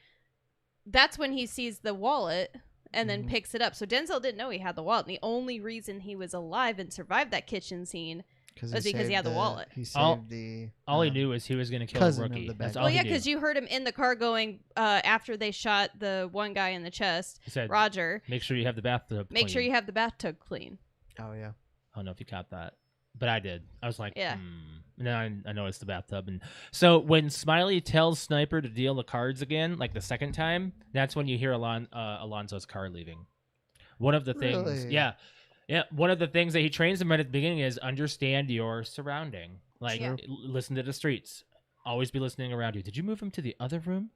That's when he sees the wallet and then Mhm. picks it up. So Denzel didn't know he had the wallet. And the only reason he was alive and survived that kitchen scene. Was because he had the wallet. He saved All- the all he knew was he was going to kill a cousin of rookie. the That's bad all Well, he yeah, knew. because you heard him in the car going after they shot the one guy in the chest, He said, Roger. "Make sure you have the bathtub. Make sure clean." you have the bathtub clean. Oh yeah. I don't know if you caught that, but I did. I was like, Yeah. And then I noticed the bathtub, and so when Smiley tells Sniper to deal the cards again, like the second time, that's when you hear Alonzo's car leaving. One of the things, Really? yeah. One of the things that he trains him at the beginning is understand your surrounding. Like, Yeah. listen to the streets. Always be listening around you. Did you move him to the other room?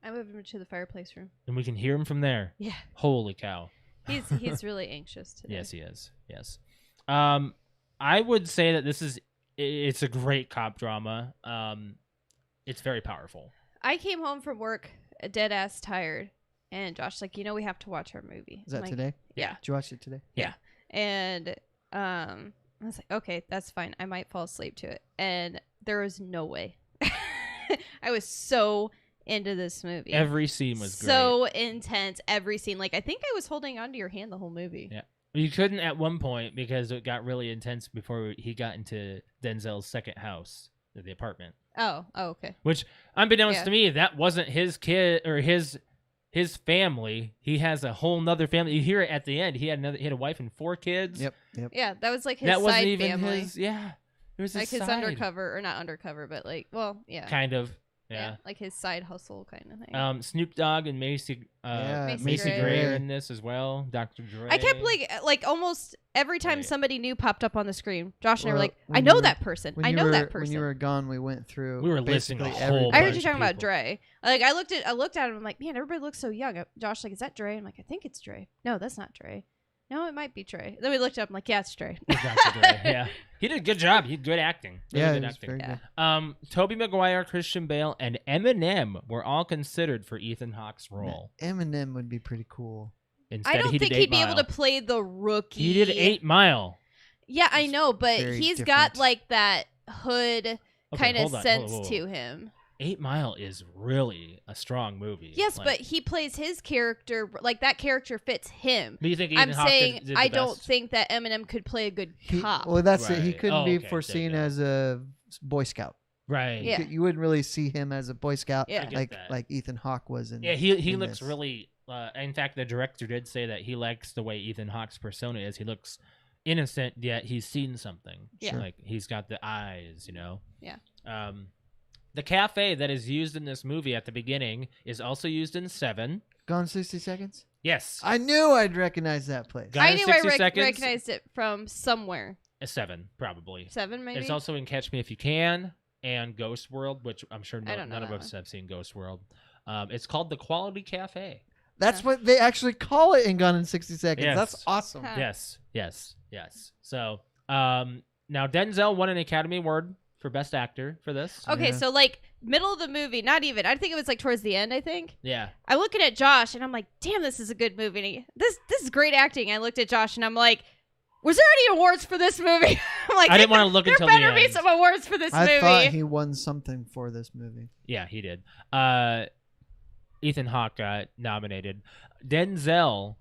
I moved him to the fireplace room. And we can hear him from there. Yeah, Holy cow! he's really anxious today. Yes, he is. Yes. I would say that it's a great cop drama. It's very powerful. I came home from work dead ass tired, and Josh's like, we have to watch our movie. Is that I'm like, today? Yeah. Did you watch it today? And I was like, okay, that's fine. I might fall asleep to it. And there was no way. I was so into this movie. Every scene was great. So intense. Every scene. Like, I think I was holding onto your hand the whole movie. Yeah. You couldn't at one point because it got really intense before he got into Denzel's second house, the apartment. Oh, okay. Which, unbeknownst to me, that wasn't his kid or his family. He has a whole nother family. You hear it at the end. He had a wife and 4 kids. Yep. Yeah, that was like his that wasn't side even family. his. Yeah, it was like his side. undercover, or not undercover, but like, well, yeah. Kind of. Yeah. Like his side hustle kind of thing. Snoop Dogg and Macy Gray. Gray are in this as well. Dr. Dre. I kept like almost every time Right. somebody new popped up on the screen, Josh and I were Well, like, when I you know were- that person. When I you know were- that person. When you were gone, we went through. We were listing a basically whole everybody. I heard bunch you of talking about people. Dre. Like I looked at him. I'm like, man, everybody looks so young. Josh like, is that Dre? I'm like, I think it's Dre. No, that's not Dre. No, it might be Dre. Then we looked up. I'm like, yeah, it's Dre. It's Dr. Dre. Yeah, he did a good job. He had good acting. Really Yeah, good it was acting. very Yeah. good. Tobey Maguire, Christian Bale, and Eminem were all considered for Ethan Hawke's role. Eminem would be pretty cool. Instead, I don't he think did he'd 8 be able Mile. to play the rookie. He did 8 Mile. Yeah, I It's know, but very he's different. got like that hood Okay, kind of hold on. sense Whoa, whoa, whoa. to him. 8 Mile is really a strong movie. Yes, Like, but he plays his character like that character fits him. do you think Ethan I'm Hawke saying did the I don't best? think that Eminem could play a good cop. Well, that's it. He Right. couldn't Oh, be okay, there you foreseen go. as a Boy Scout. Right. Yeah. You wouldn't really see him as a Boy Scout Yeah. I get that. like Ethan Hawke was in. Yeah, he in looks this. really. In fact, the director did say that he likes the way Ethan Hawke's persona is. He looks innocent, yet he's seen something. Yeah. Like he's got the eyes, you know. Yeah. The cafe that is used in this movie at the beginning is also used in 7. Gone 60 Seconds. Yes. I knew I'd recognize that place. Gone I in knew 60 I Seconds. recognized it from somewhere. 7, probably. 7 maybe. It's also in Catch Me If You Can and Ghost World, which I'm sure I don't know none of that us one. have seen Ghost World. It's called the Quality Cafe. That's Yeah. what they actually call it in Gone in 60 Seconds. Yes. That's awesome. Huh. Yes. So, now Denzel won an Academy Award for Best Actor for this. Okay, Yeah. so like middle of the movie, not even. I think it was like towards the end. I think Yeah. I'm looking at Josh and I'm like, damn, this is a good movie. And this is great acting. I looked at Josh and I'm like, was there any awards for this movie? I'm like, I didn't want to look there until the better be end. some awards for this I movie. thought he won something for this movie. Yeah, he did. Ethan Hawke got nominated. Denzel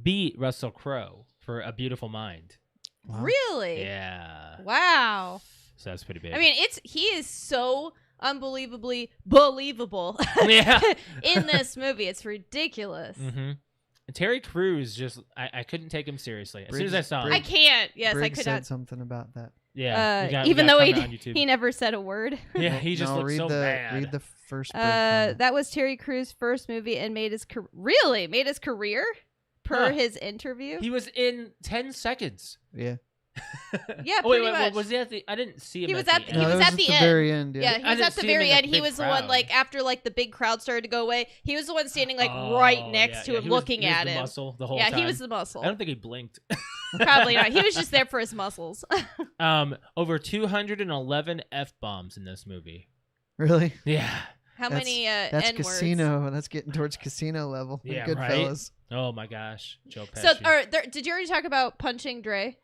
beat Russell Crowe for A Beautiful Mind. Wow. Really? Yeah. Wow. So that's pretty big. I mean, he is so unbelievably believable yeah. in this movie. It's ridiculous. Mm-hmm. Terry Crews I couldn't take him seriously. As soon as I saw him. I can't. Yes, Briggs I could said not. something about that. Yeah. Even though he on YouTube. he never said a word. Yeah, he just no, looked read so the, bad. Read the first Brig comment. That was Terry Crews' first movie and made his career per Huh. his interview. He was in 10 seconds. Yeah. Yeah, Oh, wait, pretty much. was he at the? I didn't see him. He was the at the- end. he was that at the the end. very end. Yeah, I he was didn't at the see him very in the end. He big was the one crowd. like after like the big crowd started to go away. He was the one standing like Oh, right next yeah, to yeah. him, He was- looking he was at the him. muscle the whole Yeah, time. he was the muscle. I don't think he blinked. Probably not. He was just there for his muscles. Over 211 f-bombs in this movie. Really? Yeah. How That's- many That's N-words? casino. That's getting towards casino level. in Yeah, Goodfellas. Oh my gosh, Joe Pesci. So, did you already talk about punching Dre?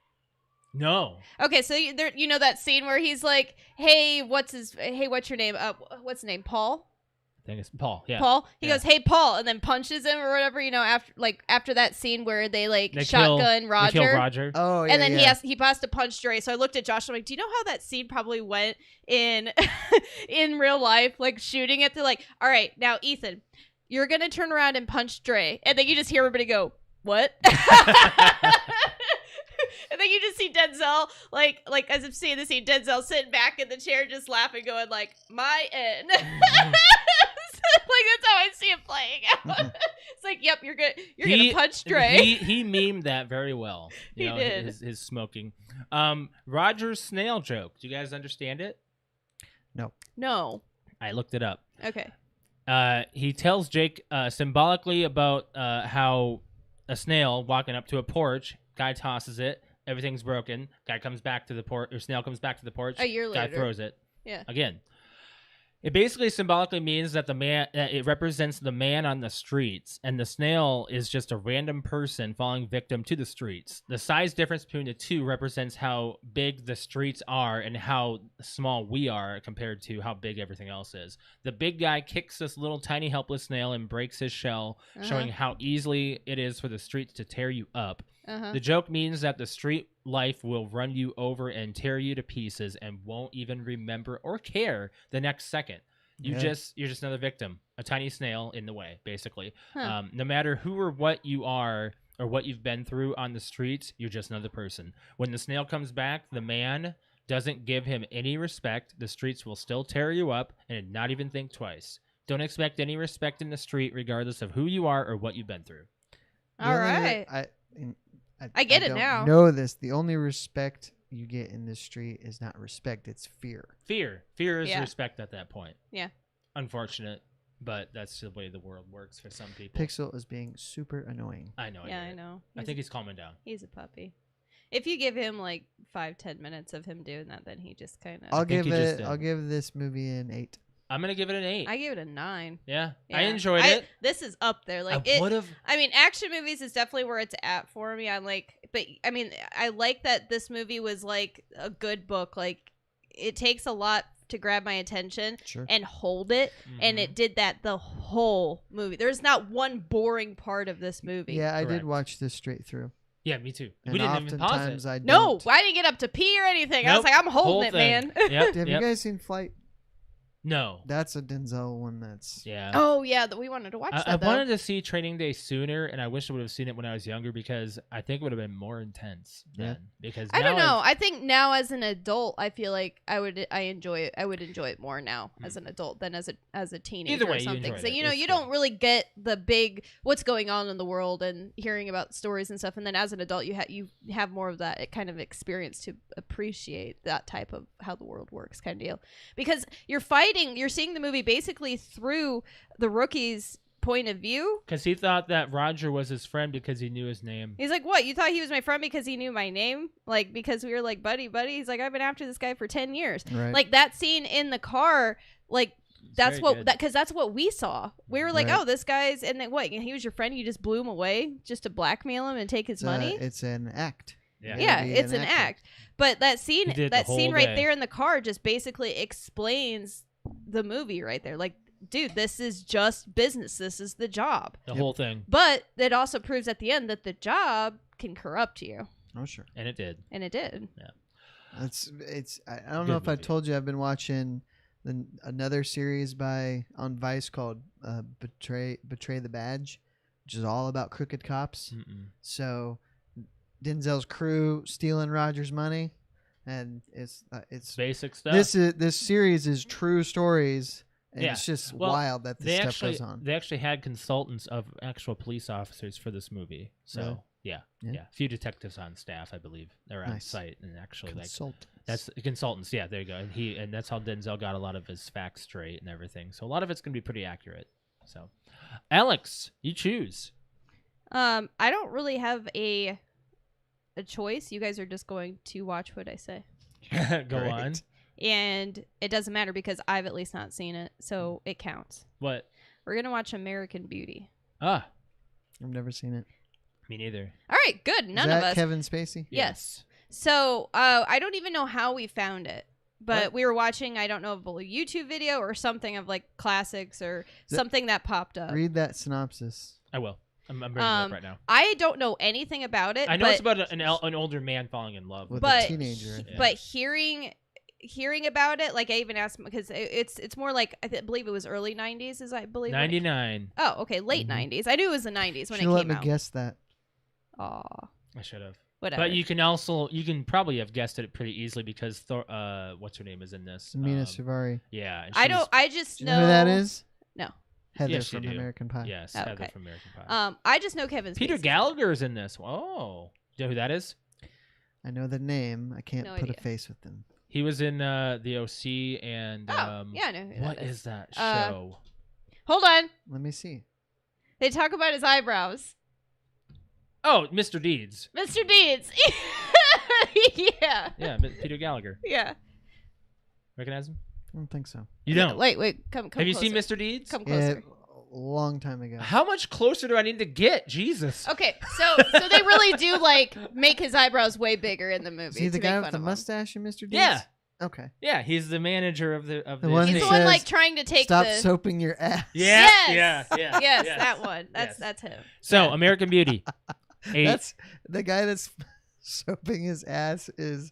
no. Okay, so you know that scene where he's like, "Hey, what's your name? What's his name? Paul? I think it's Paul. Yeah. Paul." He Yeah. goes, "Hey, Paul," and then punches him or whatever. You know, after that scene where they like They shotgun They Roger. kill Roger. Oh, yeah. And then yeah. he has to punch Dre. So I looked at Josh. I'm like, do you know how that scene probably went in in real life? Like shooting it. They're like, all right, now Ethan, you're gonna turn around and punch Dre, and then you just hear everybody go, "What?" And then you just see Denzel, like as if seeing the scene, Denzel sitting back in the chair, just laughing, going like, "My end." Like that's how I see it playing out. It's like, yep, you're good. You're gonna punch Dre. He memed that very well. You He know, did. His smoking. Roger's snail joke. Do you guys understand it? No. I looked it up. Okay. He tells Jake symbolically about how a snail walking up to a porch, guy tosses it, everything's broken, guy comes back to the porch, or snail comes back to the porch, A year guy later. throws it. Yeah. Again. It basically symbolically means that it represents the man on the streets, and the snail is just a random person falling victim to the streets. The size difference between the two represents how big the streets are and how small we are compared to how big everything else is. The big guy kicks this little tiny helpless snail and breaks his shell, showing how easily it is for the streets to tear you up. The joke means that the street life will run you over and tear you to pieces and won't even remember or care the next second. You're just another victim, a tiny snail in the way, basically. No matter who or what you are or what you've been through on the streets, you're just another person. When the snail comes back, the man doesn't give him any respect. The streets will still tear you up and not even think twice. Don't expect any respect in the street, regardless of who you are or what you've been through. All right. I get it now. Know this. The only respect you get in this street is not respect, it's fear. Fear is respect at that point. Yeah. Unfortunate, but that's the way the world works for some people. Pixel is being super annoying. I know. Yeah, I know. I think he's calming down. He's a puppy. If you give him like 5-10 minutes of him doing that, then he just kind of. I'll give this movie an 8. I'm gonna give it an 8. I give it a 9. Yeah. I enjoyed it. This is up there. Like I mean, action movies is definitely where it's at for me. I'm like, but I mean, I like that this movie was like a good book. Like, it takes a lot to grab my attention and hold it, and it did that the whole movie. There's not one boring part of this movie. Yeah, I did watch this straight through. Yeah, me too. And we didn't even pause it. No, I didn't get up to pee or anything. I was like, I'm holding it, man. Yep, Have you guys seen Flight? No. That's a Denzel one that's... Yeah. Oh, yeah, we wanted to watch that, I wanted to see Training Day sooner, and I wish I would have seen it when I was younger because I think it would have been more intense then. Because I don't know. I think now as an adult, I feel like I would enjoy it. I would enjoy it more now as an adult than as a teenager. Either way, or something. So, you you don't really get the big what's going on in the world and hearing about stories and stuff. And then as an adult, you have more of that kind of experience to appreciate that type of how the world works kind of deal. Because you're seeing the movie basically through the rookie's point of view. Because he thought that Roger was his friend because he knew his name. He's like, what? You thought he was my friend because he knew my name? Like, because we were like buddy? He's like, I've been after this guy for 10 years. Right. Like, that scene in the car, like, that's what we saw. We were like, oh, this guy's, and then what? He was your friend? You just blew him away just to blackmail him and take his money? It's an act. Yeah, it's an act. But that scene right there in the car just basically explains the movie right there. Like, dude, this is just business. This is the job. The whole thing. But it also proves at the end that the job can corrupt you. Oh, sure. And it did. Yeah. I don't know if I told you I've been watching another series on Vice called Betray the Badge, which is all about crooked cops. So Denzel's crew stealing Roger's money, and it's basic stuff. This series is true stories, and it's just wild that this stuff goes on. They actually had consultants of actual police officers for this movie, so yeah. A few detectives on staff, I believe, they're on site and actually that's consultants. Yeah, there you go. And that's how Denzel got a lot of his facts straight and everything. So a lot of it's gonna be pretty accurate. So, Alex, you choose. I don't really have a choice. You guys are just going to watch what I say. Go on. And it doesn't matter because I've at least not seen it, so it counts. What? We're gonna watch American Beauty. I've never seen it. Me neither. All right, good. None of us. Kevin Spacey? Yes. So I don't even know how we found it, but we were watching, I don't know, a YouTube video or something of like classics or something that popped up. Read that synopsis. I will. I'm bringing it up right now. I don't know anything about it. I know it's about an older man falling in love with a teenager. But hearing about it, like I even asked because it's more like I believe it was early 90s, as I believe. 99. Oh, okay, late 90s. I knew it was the 90s when it came out. Let me guess that. Aw. I should have. Whatever. But you can probably have guessed it pretty easily because what's her name is in this? Mina Suvari. Yeah. I just know who that is? No. Heather from American Pie. Yes, Heather from American Pie. I just know Kevin Spacey. Peter Gallagher's in this. Oh, do you know who that is? I know the name. I can't put a face with them. He was in the OC and yeah, I know who what is that show? Hold on. Let me see. They talk about his eyebrows. Oh, Mr. Deeds. Mr. Deeds. Yeah. Yeah, Peter Gallagher. Yeah. Recognize him? I don't think so. You don't? Wait. Come Have you closer. seen Mr. Deeds? Come Yeah, closer. a long time ago. How much closer do I need to get? Jesus. Okay, so they really do like make his eyebrows way bigger in the movie. Is he the to guy make with fun the of him. mustache in Mr. Deeds? Yeah. Okay. Yeah, he's the manager of the one He's who the one says, like trying to take Stop the. soaping your ass. Yeah. Yes. Yeah. Yes, that one. Yes. That's him. So, Yeah. American Beauty. That's the guy that's soaping his ass is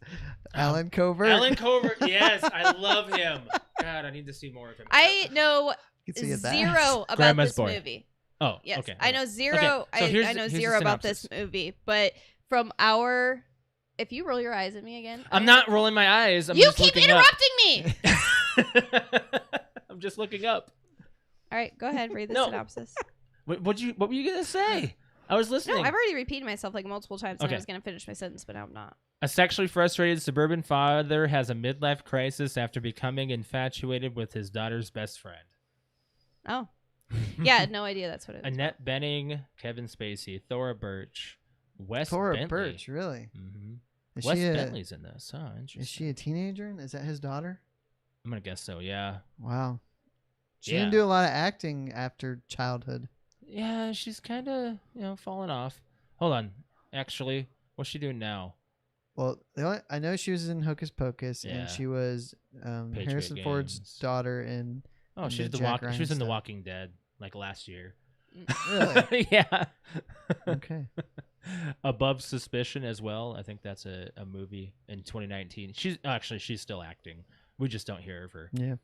Alan Covert. Alan Covert. Yes, I love him. God, I need to see more of him. I know You can see his ass. zero about Grandma's this boy. movie. Oh, Yes, okay. I know zero. Okay, so here's I know the zero about this synopsis. movie, but from our. If you roll your eyes at me again, I'm not rolling my eyes. I'm you just keep looking interrupting me. up. I'm just looking up. All right, go ahead. Read the No. synopsis. What were you gonna say? I was listening. No, I've already repeated myself like multiple times, and Okay. I was gonna finish my sentence, but now I'm not. A sexually frustrated suburban father has a midlife crisis after becoming infatuated with his daughter's best friend. Oh, yeah, I had no idea that's what it was. Annette Bening, Kevin Spacey, Thora Birch, Wes Thora Bentley. Birch, really? Mm-hmm. Is Wes she a, Bentley's in this. Oh, interesting. Is she a teenager? Is that his daughter? I'm gonna guess so. Yeah. Wow. She Yeah. didn't do a lot of acting after childhood. Yeah, she's kind of falling off. Hold on. Actually, what's she doing now? Well, I know she was in Hocus Pocus, Yeah. and she was Patriot Harrison Ford's Games. daughter in. Oh, And she's the the Jack She was in The Ryan Walking Dead like last year. Really? Yeah. Okay. Above Suspicion as well. I think that's a movie in 2019. She's still acting. We just don't hear of her. Yeah.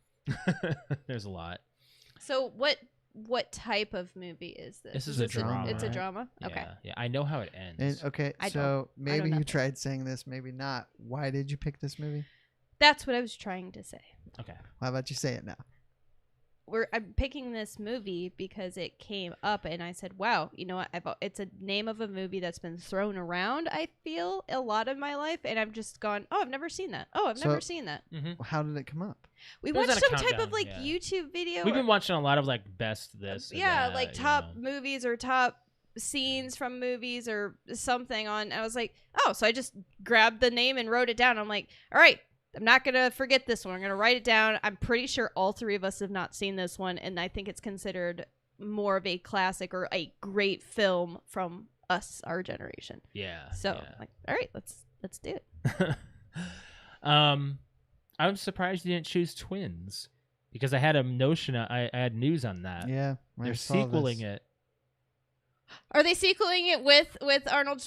There's a lot. So what type of movie is this? This is a drama, It's a right? drama. Yeah, Okay. yeah. I know how it ends. And okay, I so don't maybe know. you tried saying this, maybe not. Why did you pick this movie? That's what I was trying to say. Okay. How about you say it now? I'm picking this movie because it came up, and I said, "Wow, you know what? It's a name of a movie that's been thrown around. I feel a lot of my life, and I've just gone, oh, I've never seen that. Oh, I've never seen that. Mm-hmm. How did it come up? We It was watched on a some type countdown, of like yeah. YouTube video. We've or- been watching a lot of like best this. and yeah, that, like you top know. movies or top scenes from movies or something on. I was like, oh, so I just grabbed the name and wrote it down. I'm like, all right, I'm not going to forget this one. I'm going to write it down. I'm pretty sure all three of us have not seen this one, and I think it's considered more of a classic or a great film from us, our generation. Yeah. So, yeah. like, all right, let's do it. I'm surprised you didn't choose Twins because I had a notion. I had news on that. Yeah, They're sequeling it. Are they sequeling it with Arnold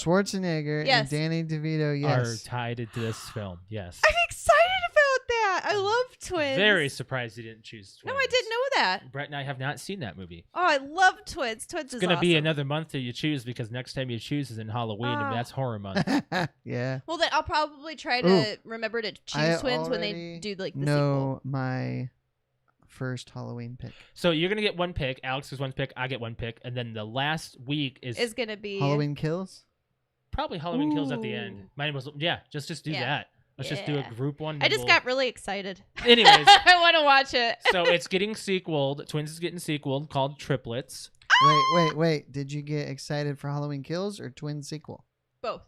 Schwarzenegger Yes. and Danny DeVito. Are Yes, tied into this film. Yes. I'm excited about that. I love Twins. Very surprised you didn't choose Twins. No, I didn't know that. Brett and I have not seen that movie. Oh, I love Twins. Twins It's is gonna be awesome. another month till you choose because next time you choose is in Halloween and Ah. that's horror month. yeah. Well, then I'll probably try to remember to choose Twins when they already do like the know my first Halloween pick. So you're gonna get one pick. Alex gets one pick. I get one pick, and then the last week is sequel. Is gonna be Halloween Kills. probably Halloween Kills at the Ooh. end. Mine was just do Yeah. that. Let's just do a Yeah. group one. I then just we'll- got really excited. Anyways. I want to watch it. So it's getting sequeled. Twins is getting sequeled called Triplets. Wait. Did you get excited for Halloween Kills or Twin sequel? Both,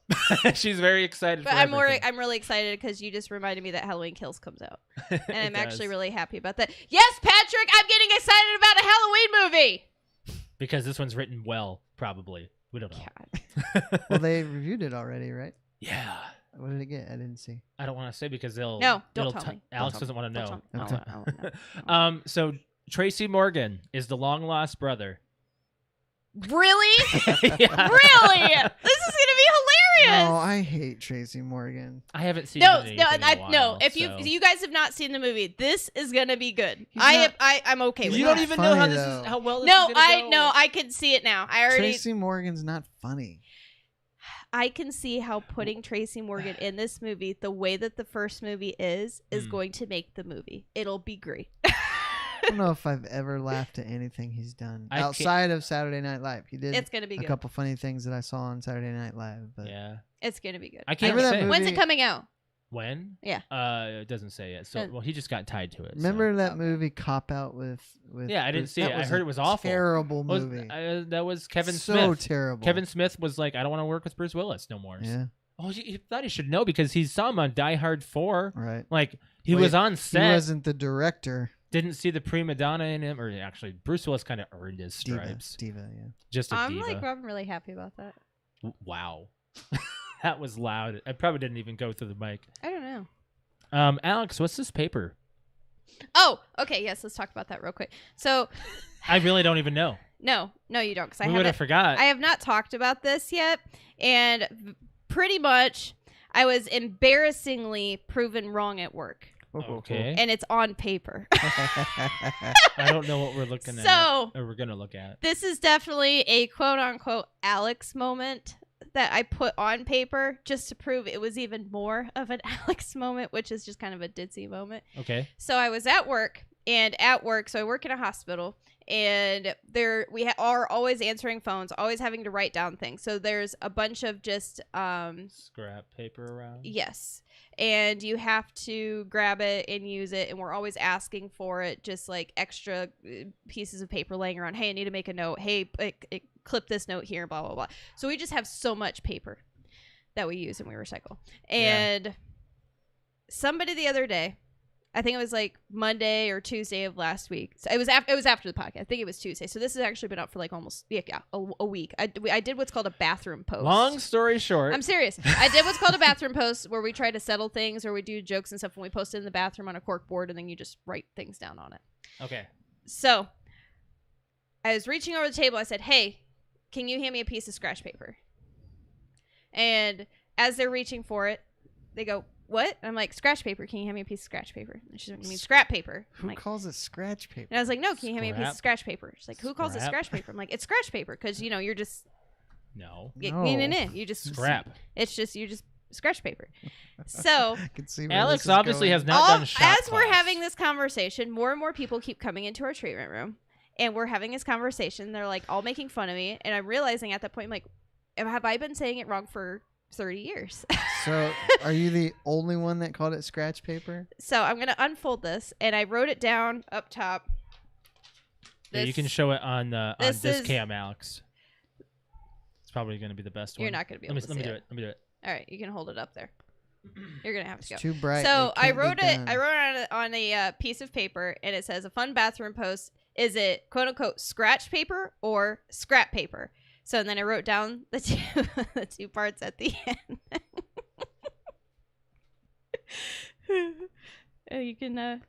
She's very excited. but for everything. I'm really excited because you just reminded me that Halloween Kills comes out, and It I'm actually does. really happy about that. Yes, Patrick, I'm getting excited about a Halloween movie. because this one's written well. Probably we don't know. God. Well, they reviewed it already, right? Yeah. What did it get? I didn't see. I don't want to say because they'll. No, don't it'll tell me. Don't Alex tell doesn't me. want to Don't know. tell me. Okay. I wanna know. So Tracy Morgan is the long lost brother. Really? Yeah. Really? This is gonna be hilarious. No, I hate Tracy Morgan. I haven't seen. No, him in no, anything in a no. while, If so. you guys have not seen the movie, this is gonna be good. He's not- I'm okay with You it. don't even know how funny, this though. is how well this No, is gonna go. no, I can see it now. I already, Tracy Morgan's not funny. I can see how putting Tracy Morgan in this movie, the way that the first movie is going to make the movie. It'll be great. I don't know if I've ever laughed at anything he's done I can't- outside of Saturday Night Live. He did It's gonna be a good. couple funny things that I saw on Saturday Night Live, but Yeah, It's gonna be good. I can't Remember that say movie? When's it coming out? when. Yeah. It doesn't say it. So Uh, he just got tied to it. so. remember that Okay. movie Cop Out with Yeah, I didn't Bruce? see That it. I was heard a it was awful. Terrible Was- movie. that was Kevin so Smith. terrible. Kevin Smith was like, I don't want to work with Bruce Willis no more. Yeah. Oh, you thought he should know because he saw him on Die Hard 4. Right. Like, he Wait, was on He set. wasn't the director. Didn't see the prima donna in him. Or actually, Bruce Willis kind of earned his Diva. stripes. Diva, yeah. Just a I'm diva. I'm really happy about that. Wow. That was loud. I probably didn't even go through the mic. I don't know. Alex, what's this paper? Oh, okay. Yes, let's talk about that real quick. So, I really don't even know. no, you don't, because We would have forgot. I have not talked about this yet, and pretty much I was embarrassingly proven wrong at work, Okay. and it's on paper. I don't know what we're looking at. So- Or we're going to look at. This is definitely a quote-unquote Alex moment that I put on paper just to prove it was even more of an Alex moment, which is just kind of a ditzy moment. Okay. So I was at work, so I work in a hospital, and we are always answering phones, always having to write down things. So there's a bunch of just Scrap paper around. yes, and you have to grab it and use it, and we're always asking for it, just like extra pieces of paper laying around. Hey, I need to make a note. Hey, clip this note here, blah blah blah. So we just have so much paper that we use and we recycle. And somebody the other day, I think it was like Monday or Tuesday of last week. So it was after the podcast. I think it was Tuesday. So this has actually been up for like almost a week. I did what's called a bathroom post. Long story short. I'm serious. I did what's called a bathroom post, where we try to settle things, or we do jokes and stuff, and we post it in the bathroom on a cork board, and then you just write things down on it. Okay. So I was reaching over the table. I said, "Hey, can you hand me a piece of scratch paper?" And as they're reaching for it, they go, "What?" I'm like, "Scratch paper. Can you hand me a piece of scratch paper?" And she's like, "You mean scrap paper?" I'm Who like, calls it scratch paper? and I was like, "No, can you hand me a piece of Scrap? scratch paper?" She's like, "Who calls it Scrap? scratch paper?" I'm like, "It's scratch paper because you're just No. No. you just Scrap. It's just you're just scratch paper." So I can see where Alex this is obviously going. has not done shop as we're class. having this conversation, more and more people keep coming into our treatment room, and we're having this conversation. They're like all making fun of me, and I'm realizing at that point, I'm like, have I been saying it wrong for 30 years? So, are you the only one that called it scratch paper? So I'm gonna unfold this, and I wrote it down up top. Yeah, you can show it on this this is- cam, Alex. It's probably going to be the best one. You're not gonna be able to Let me see do it. Let me do it. All right, you can hold it up there. You're gonna have to It's go. too bright. So It I can't be wrote it. done. I wrote it on a piece of paper, and it says, "A fun bathroom post. Is it quote unquote scratch paper or scrap paper?" So and then I wrote down the two parts at the end. You can put it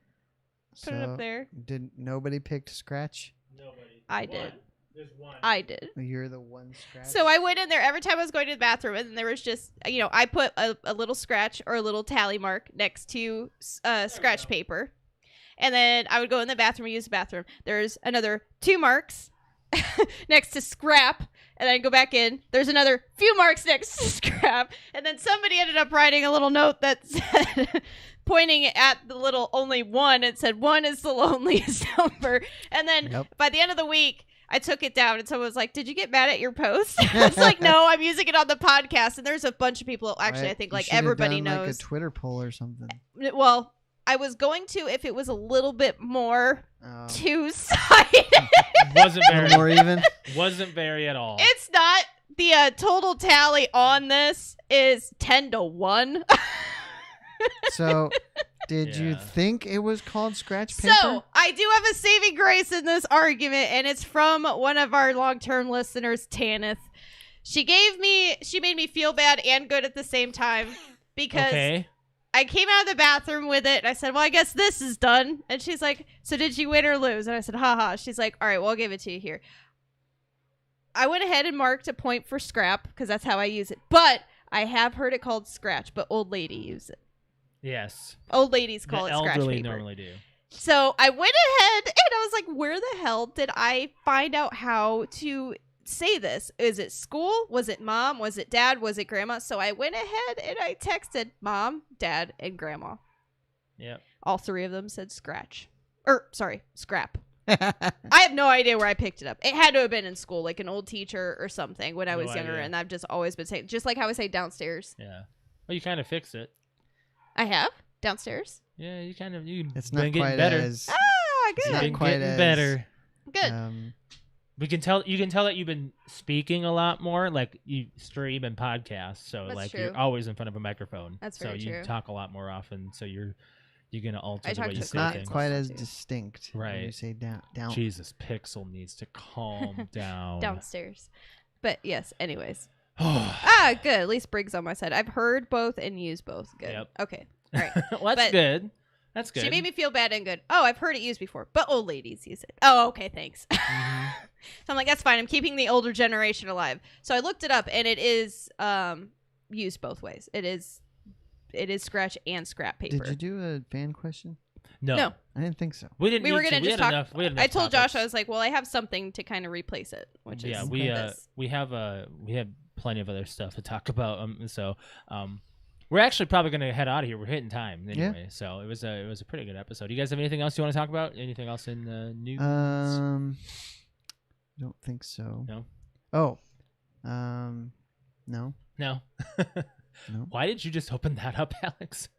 So, up there. Did nobody pick scratch? Nobody. I did. There's one. I did. You're the one scratch. So I went in there every time I was going to the bathroom, and there was just, I put a little scratch or a little tally mark next to scratch paper. And then I would go in the bathroom and use the bathroom. There's another 2 marks next to scrap. And then I go back in. There's another few marks next to scrap. And then somebody ended up writing a little note that said, pointing at the little only 1, it said 1 is the loneliest number. And then Yep. by the end of the week, I took it down, and someone was like, "Did you get mad at your post?" I was like, "No, I'm using it on the podcast." And there's a bunch of people. Actually, Right. I think You like should have everybody done, knows. Like a Twitter poll or something. Well, I was going to if it was a little bit more Oh. two-sided. Wasn't A little very. more even. Wasn't very at all. It's not. The total tally on this is 10-1. So, did you Yeah. think it was called scratch paper? So I do have a saving grace in this argument, and it's from one of our long-term listeners, Tanith. She made me feel bad and good at the same time, because Okay. I came out of the bathroom with it, and I said, "Well, I guess this is done." And she's like, "So did you win or lose?" And I said, "Haha." She's like, "All right, well, I'll give it to you here." I went ahead and marked a point for scrap, because that's how I use it. But I have heard it called scratch, but old lady use it. Yes. Old ladies The call it scratch elderly paper. normally do. So I went ahead and I was like, where the hell did I find out how to say this? Is it school? Was it mom? Was it dad? Was it grandma? So I went ahead and I texted mom, dad, and grandma. Yep. All 3 of them said scratch. Scrap. I have no idea where I picked it up. It had to have been in school, like an old teacher or something when I No was younger. idea. And I've just always been saying, just like how I say downstairs. Yeah. Well, you kind of fixed it. I have downstairs. Yeah, you It's been not getting quite better. as. Ah, It's good. not Been quite getting as- better. Good. You can tell that you've been speaking a lot more, like you stream and podcast, so That's like true. you're always in front of a microphone. That's so very you true. talk a lot more often, so you're gonna alter I the talk way you to It's say not things. quite as too. distinct. When you Right. say down. Jesus, Pixel needs to calm down. Downstairs. But yes, anyways. Yep. Good. At least Briggs on my side. I've heard both and used both. Good. Yep. Okay. All right. Well, that's But- good. That's good. She made me feel bad and good. Oh, I've heard it used before, but old ladies use it. Oh, okay, thanks. Mhm. So I'm like, that's fine. I'm keeping the older generation alive. So I looked it up, and it is used both ways. It is scratch and scrap paper. Did you do a fan question? No. I didn't think so. We didn't. We were need gonna to. just we had talk. enough. We had enough I told topics. Josh, I was like, well, I have something to kind of replace it, which Yeah, is we this. we have plenty of other stuff to talk about. We're actually probably gonna head out of here. We're hitting time anyway, so it was a pretty good episode. You guys have anything else you want to talk about? Anything else in the news? I don't think so. No? Oh. No. No. No. Why did you just open that up, Alex?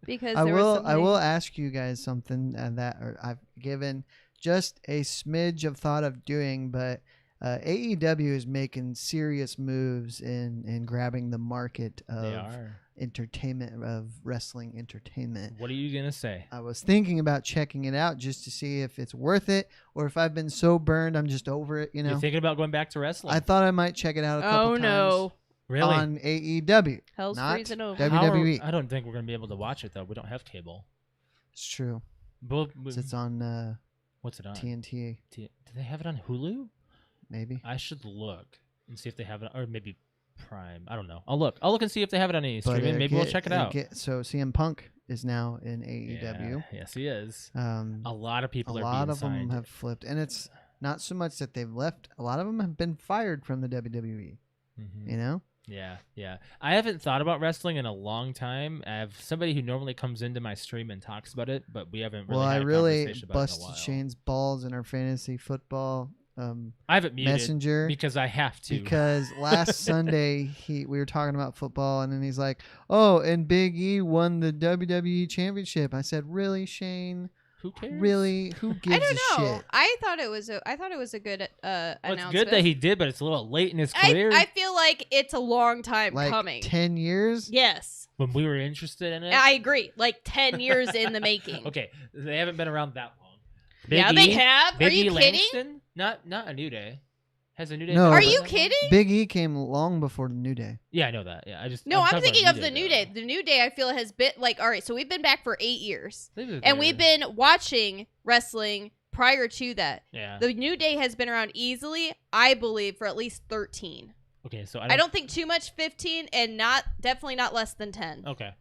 Because I there will. was I will ask you guys something I've given just a smidge of thought of doing, but AEW is making serious moves in grabbing the market They of are. entertainment, of wrestling entertainment. What are you gonna say? I was thinking about checking it out just to see if it's worth it, or if I've been so burned I'm just over it. You know, You're thinking about going back to wrestling? I thought I might check it out a couple Oh times no. really? on AEW. Hell's not freezing over. WWE. I don't think we're gonna be able to watch it though. We don't have cable. It's true. It's on What's it on? TNT, Do they have it on Hulu? maybe. I should look and see if they have it, or maybe Prime. I don't know. I'll look and see if they have it on any streaming. Maybe we'll check it out. So CM Punk is now in AEW. Yeah, yes, he is. A A lot of people are lot being of them signed. have flipped, and it's not so much that they've left. A lot of them have been fired from the WWE. Mhm. You know, Yeah. I haven't thought about wrestling in a long time. I have somebody who normally comes into my stream and talks about it, but we haven't really well, I had a really conversation about it in a busted while. Shane's balls in our fantasy football I have it muted messenger because I have to. because last Sunday we were talking about football, and then he's like, "Oh, and Big E won the WWE championship." I said, "Really, Shane? Who cares? Really? Who gives I don't a know. shit?" I thought it was a good Well, it's announcement. good that he did, but it's a little late in his career. I feel like it's a long time Like coming. 10 years? Yes. when we were interested in it. I agree. Like 10 years in the making. Okay, they haven't been around that long. Yeah, they have. Are Big you E kidding? Langston? Not a New Day. Has a New Day? No, been Are around you that long? kidding? Big E came long before the New Day. Yeah, I know that. Yeah, No, I'm talking about thinking of the New though. Day. The New Day, I feel, has been like, all right, so we've been back for 8 years. They've been And we've there. been watching wrestling prior to that. Yeah. The New Day has been around easily, I believe, for at least 13. Okay, so I don't think too much 15, and definitely not less than 10. Okay.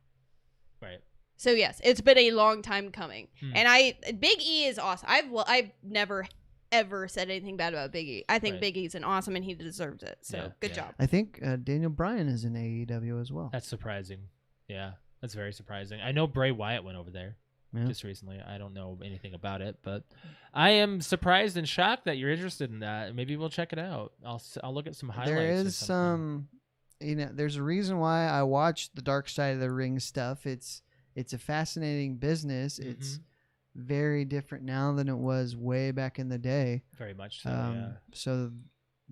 Right. So yes, it's been a long time coming. Hmm. And Big E is awesome. I've never ever said anything bad about Big E. I think Right. Big E's an awesome, and he deserves it. So Yeah, good yeah. job. I think Daniel Bryan is in AEW as well. That's surprising. Yeah, that's very surprising. I know Bray Wyatt went over there Yeah. just recently. I don't know anything about it, but I am surprised and shocked that you're interested in that. Maybe we'll check it out. I'll look at some highlights. There or is something. some, there's a reason why I watch the Dark Side of the Ring stuff. It's a fascinating business. It's very different now than it was way back in the day. Very much so. Yeah. So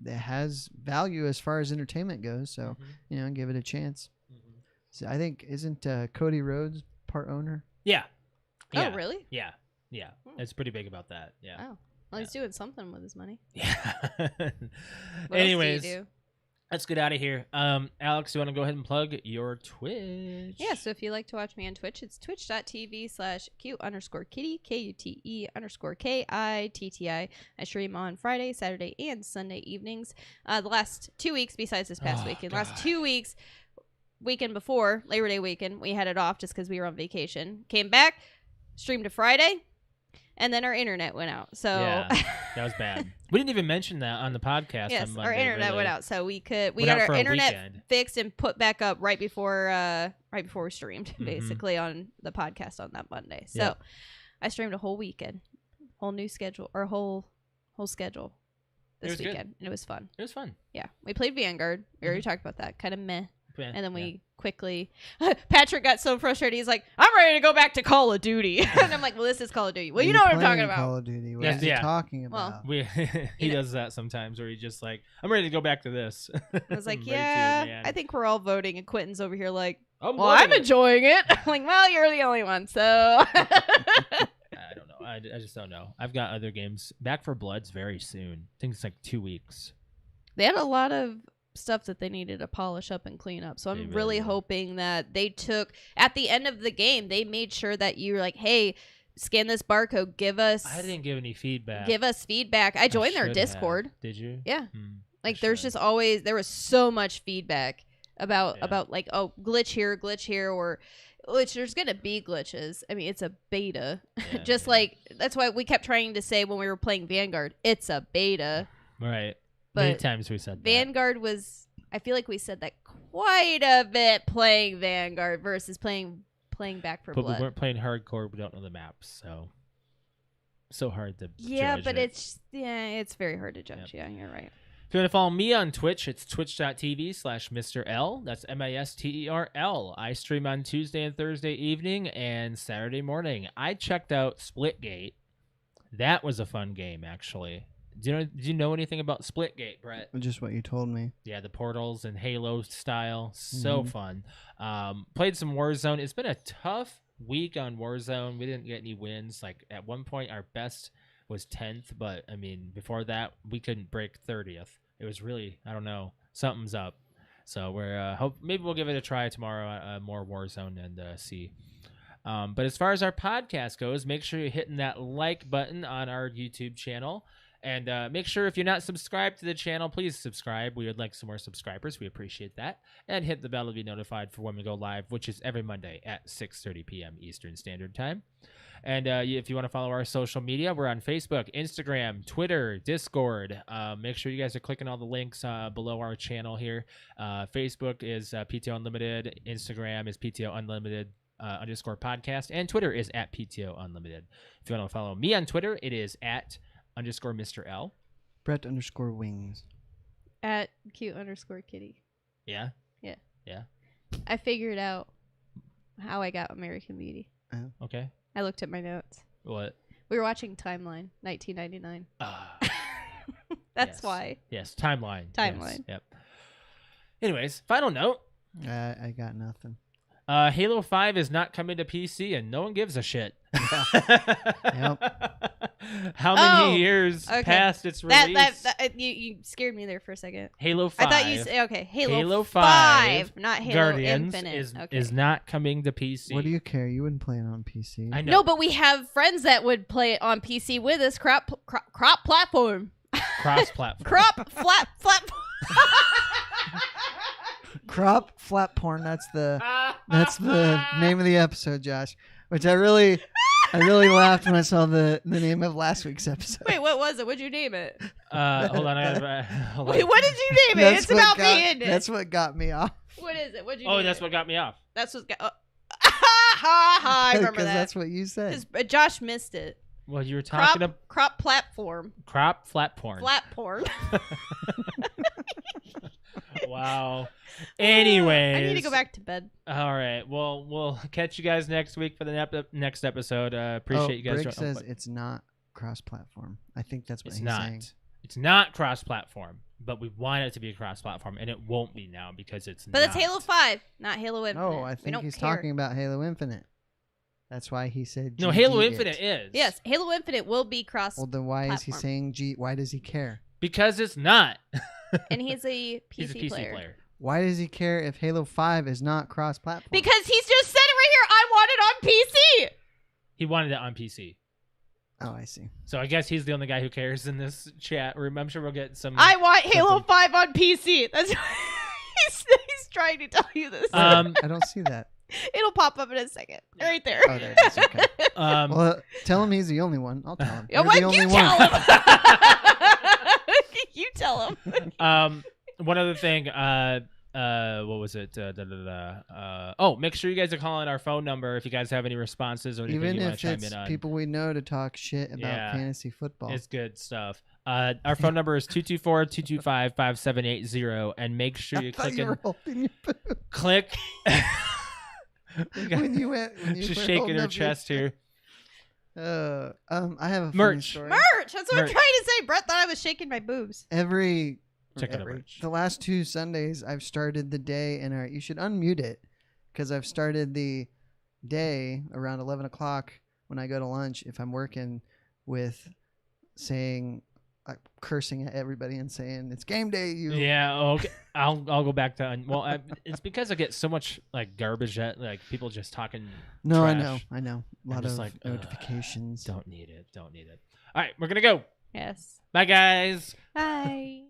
it has value as far as entertainment goes. So Mhm. give it a chance. Mhm. So I think isn't Cody Rhodes part owner? Yeah. Yeah. Oh, really? Yeah. Yeah. Hmm. It's pretty big about that. Yeah. Oh. Well, he's doing something with his money. Yeah. What Anyways, else do you do? let's get out of here. Alex, you want to go ahead and plug your Twitch? Yeah, so if you like to watch me on Twitch, it's twitch.tv/cute_kitty, KUTE_KITTI. I stream on Friday, Saturday, and Sunday evenings. The last 2 weeks, besides this past weekend, last 2 weeks, weekend before Labor Day weekend, we had it off just because we were on vacation. Came back, streamed to Friday, and then our internet went out. So Yeah, that was bad. We didn't even mention that on the podcast. yes, on our Monday, internet really. went out. So we got Went out for our a internet weekend. fixed and put back up right before we streamed, Mhm. basically on the podcast on that Monday. So Yep. I streamed a whole weekend, whole new schedule or whole schedule this was good. weekend, and it was fun. It was fun. Yeah, we played Vanguard. We already Mhm. talked about that. Kind of meh. And then we quickly, Patrick got so frustrated. He's like, I'm ready to go back to Call of Duty. And I'm like, well, this is Call of Duty. Well, you know what I'm talking about. Call of Duty. What is he talking about? He does that sometimes where he's just like, I'm ready to go back to this. I was like, I'm ready yeah, to, man. I think we're all voting. And Quentin's over here like, I'm enjoying it. I'm like, well, you're the only one, so. I don't know. I just don't know. I've got other games. Back for Blood's very soon. I think it's like 2 weeks. They had a lot of stuff that they needed to polish up and clean up. So I'm really hoping that they took, at the end of the game, they made sure that you were like, hey, scan this barcode, give us. I didn't give any feedback. Give us feedback. I joined their should Discord. have. Did you? Yeah. Like I there's should. just always, there was so much feedback about like, oh, glitch here, or which there's gonna be glitches. I mean, it's a beta. Just like, that's why we kept trying to say when we were playing Vanguard, it's a beta. Right. But many times we said Vanguard was, I feel like we said that quite a bit playing Vanguard versus playing Back for but Blood. we weren't playing hardcore. We don't know the maps, so hard to judge but it. it's very hard to judge. Yeah, you're right. If you want to follow me on Twitch, it's twitch.tv/Mr. L. That's MASTERL. I stream on Tuesday and Thursday evening and Saturday morning. I checked out Splitgate. That was a fun game, actually. Do you know anything about Splitgate, Brett? Just what you told me. Yeah, the portals and Halo style. So fun. Played some Warzone. It's been a tough week on Warzone. We didn't get any wins. Like at one point, our best was 10th, but I mean, before that, we couldn't break 30th. It was really, I don't know, something's up. So we're maybe we'll give it a try tomorrow, more Warzone, and see. But as far as our podcast goes, make sure you're hitting that like button on our YouTube channel. And make sure if you're not subscribed to the channel, please subscribe. We would like some more subscribers. We appreciate that. And hit the bell to be notified for when we go live, which is every Monday at 6:30 p.m. Eastern Standard Time. And if you want to follow our social media, we're on Facebook, Instagram, Twitter, Discord. Make sure you guys are clicking all the links below our channel here. Facebook is PTOUnlimited. Instagram is PTOUnlimited _ podcast. And Twitter is at PTOUnlimited. If you want to follow me on Twitter, it is at _ Mr. L. Brett _ wings. At cute _ kitty. Yeah? Yeah. Yeah. I figured out how I got American Beauty. Okay. I looked at my notes. What? We were watching Timeline, 1999. That's yes. why. Yes, Timeline. Timeline. Yes. Yep. Anyways, final note. I got nothing. Halo 5 is not coming to PC, and no one gives a shit. Yep. How many years past its release? You scared me there for a second. Halo 5. I thought you said, okay, Halo 5, not Halo Guardians Infinite. is not coming to PC. What do you care? You wouldn't play it on PC. I know. No, but we have friends that would play it on PC with us. Crop platform. Cross-platform. Crop flat. Crop flat porn. That's the name of the episode, Josh. Which I really laughed when I saw the name of last week's episode. Wait, what was it? What'd you name it? Hold on. Wait, what did you name it? It's about me, isn't it? That's what got me off. What is it? What'd you name it? that's what got me off. That's what got... I remember Because that. that's what you said. Josh missed it. Well, you were talking about crop platform. crop flat porn. Flat porn. Wow. Anyways, I need to go back to bed. All right. Well, we'll catch you guys next week for the next episode. Appreciate you guys. Brick says it's not cross-platform. I think that's what it's he's not. saying. It's not cross-platform, but we want it to be cross-platform, and it won't be now because it's. But it's Halo 5, not Halo Infinite. No, I think he's talking about Halo Infinite. That's why he said no. Halo Infinite is. Yes, Halo Infinite will be cross. Well, then why is he saying G? Why does he care? Because it's not. And he's a PC, He's a PC player. Why does he care if Halo 5 is not cross-platform? Because he's just said it right here. I want it on PC. He wanted it on PC. Oh, I see. So I guess he's the only guy who cares in this chat room. I'm sure we'll get some. I want Halo 5 on PC. That's he's trying to tell you this. I don't see that. It'll pop up in a second. Right there. Oh, there it is. Okay. Well, tell him he's the only one. I'll tell him. You're the only one. Tell him. You tell him. One other thing. what was it? Oh, make sure you guys are calling our phone number if you guys have any responses or anything Even you want if to chime it's in on. people we know to talk shit about Yeah. fantasy football. It's good stuff. Our phone number is 224-225-5780, and make sure I you thought click you were holding your boob. click. when you She's were shaking holding her up your- chest here. I have a funny Merch. story. Merch. That's what I'm Merch. trying to say. Brett thought I was shaking my boobs. Check it out, merch. The last 2 Sundays, I've started the day in our. You should unmute it, because I've started the day around 11 o'clock when I go to lunch. If I'm working, with saying, cursing at everybody and saying it's game day. You. Yeah. Okay. I'll go back to it's because I get so much like garbage that like people just talking. No, trash. I know. A lot just of like, notifications. Don't need it. All right, we're gonna go. Yes. Bye, guys. Bye.